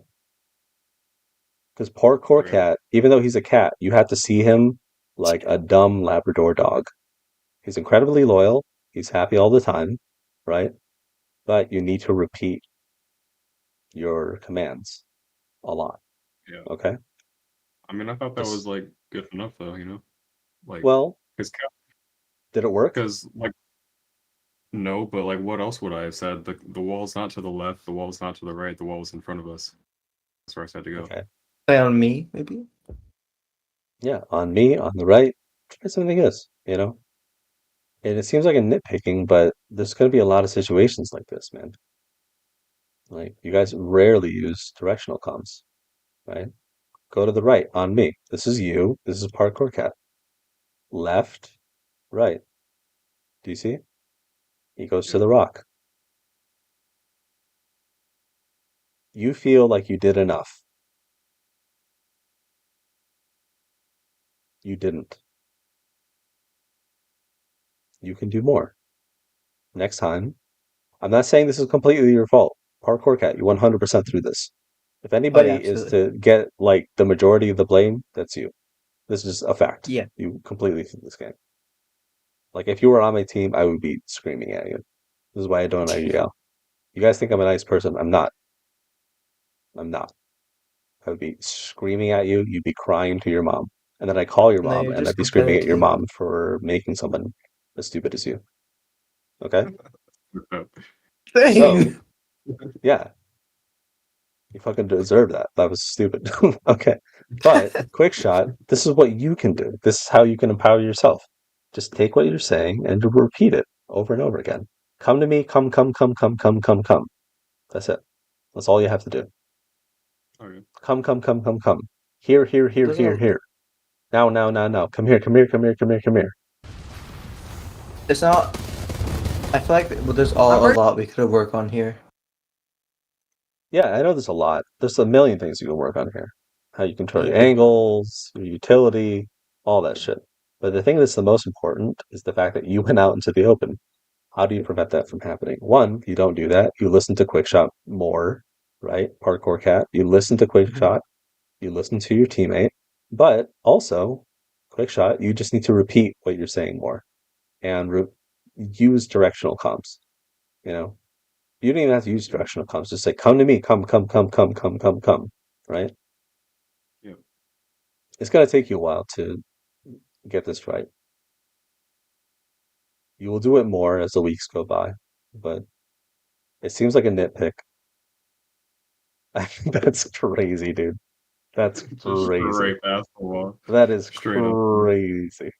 Because Parkour Okay. Cat, even though he's a cat, you have to see him like a dumb Labrador dog. He's incredibly loyal. He's happy all the time, right? But you need to repeat your commands a lot. Yeah. Okay? I mean, I thought that Just, was like good enough though, you know? Like, well, because did it work? like no, but like what else would I have said? The wall's not to the left, the wall's not to the right, the wall's in front of us. That's where I said to go. Okay. Play on me, maybe? Yeah, on me, on the right. Try something else, you know? And it seems like a nitpicking, but there's going to be a lot of situations like this, man. Like, you guys rarely use directional comms, right? Go to the right on me. This is you. This is Parkour Cat. Left, right. Do you see? He goes to Yeah. the rock. You feel like you did enough. You didn't. You can do more. Next time, I'm not saying this is completely your fault. Parkour Cat, you 100% through this. If Oh, yeah, anybody is absolutely. to get like the majority of the blame, that's you. This is a fact. Yeah. You completely threw this game. Like if you were on my team, I would be screaming at you. This is why I don't IGL. You guys think I'm a nice person. I'm not. I'm not. I would be screaming at you. You'd be crying to your mom. And then I call your No, mom you're and I'd just be screaming at your competitive. mom for making someone as stupid as you. Okay, Dang. yeah, you fucking deserve that. That was stupid. Okay, but quick shot. This is what you can do. This is how you can empower yourself. Just take what you're saying and repeat it over and over again. Come to me. Come, come, come, come, come, come, come. That's it. That's all you have to do. Okay. Come, come, come, come, come. Here, here, here, There's here, a- here. Now, now, now, now. Come here, come here, come here, come here, come here. It's not. I feel like there's a lot we could work on here. Yeah, I know there's a lot. There's a million things you can work on here. How you control your Yeah. angles, your utility, all that shit. But the thing that's the most important is the fact that you went out into the open. How do you prevent that from happening? One, you don't do that. You listen to Quickshot more, right? Parkour Cat. You listen to Quickshot. You listen to your teammate. But also, Quickshot, you just need to repeat what you're saying more and use directional comms. You know, you don't even have to use directional comms. Just say, come to me, come, come, come, come, come, come, come, right? Yeah. It's going to take you a while to get this right. You will do it more as the weeks go by, but it seems like a nitpick. I think that's crazy, dude. That's Just crazy. straight past the wall. That is Straight up. crazy.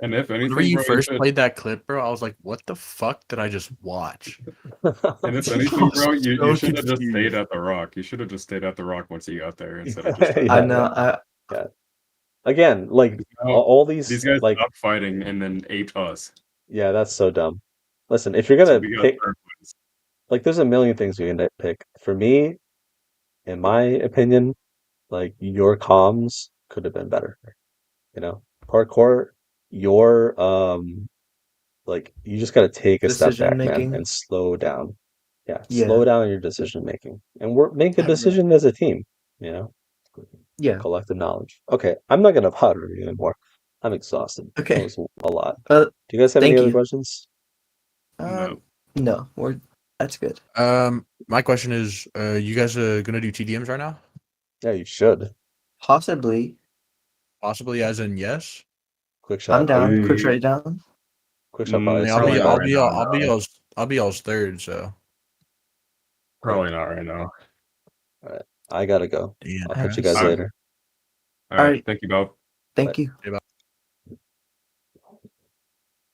And if Whenever anything, you bro, first played that clip, bro, I was like, "What the fuck did I just watch?" and if I anything, was bro, you so should have just stayed confused. at the rock. You should have just stayed at the rock once you got there instead of just Yeah, trying I to. know. yeah, yeah. Again, like No, all these, these guys like, stopped fighting and then aped us. yeah, that's so dumb. Listen, if you're So gonna we got pick, third place. like, there's a million things you can nitpick. For me, in my opinion, like your comms could have been better. You know, parkour, your like you just gotta take a step Decision back, man, making. and slow down. Yeah, Yeah. slow down your decision making, and work make a Yeah, bro. decision as a team. You know, Yeah. collective knowledge. Okay, I'm not gonna bother you anymore. I'm exhausted. That Okay. was a lot. Uh, Do you guys have any thank other you. questions? No. No, that's good. My question is, you guys are gonna do TDMs right now? Yeah, you should. Possibly. Possibly, as in yes. Quick I'm shot, down. probably. Quick shot down. Quick shot, probably. I mean, It's not Probably not about. right now. I'll be y'all's third. So Probably not right now. All right, I gotta go. yeah. I'll catch you Alright. guys Alright. later. All right. Alright. Thank you, Bob. Thank you.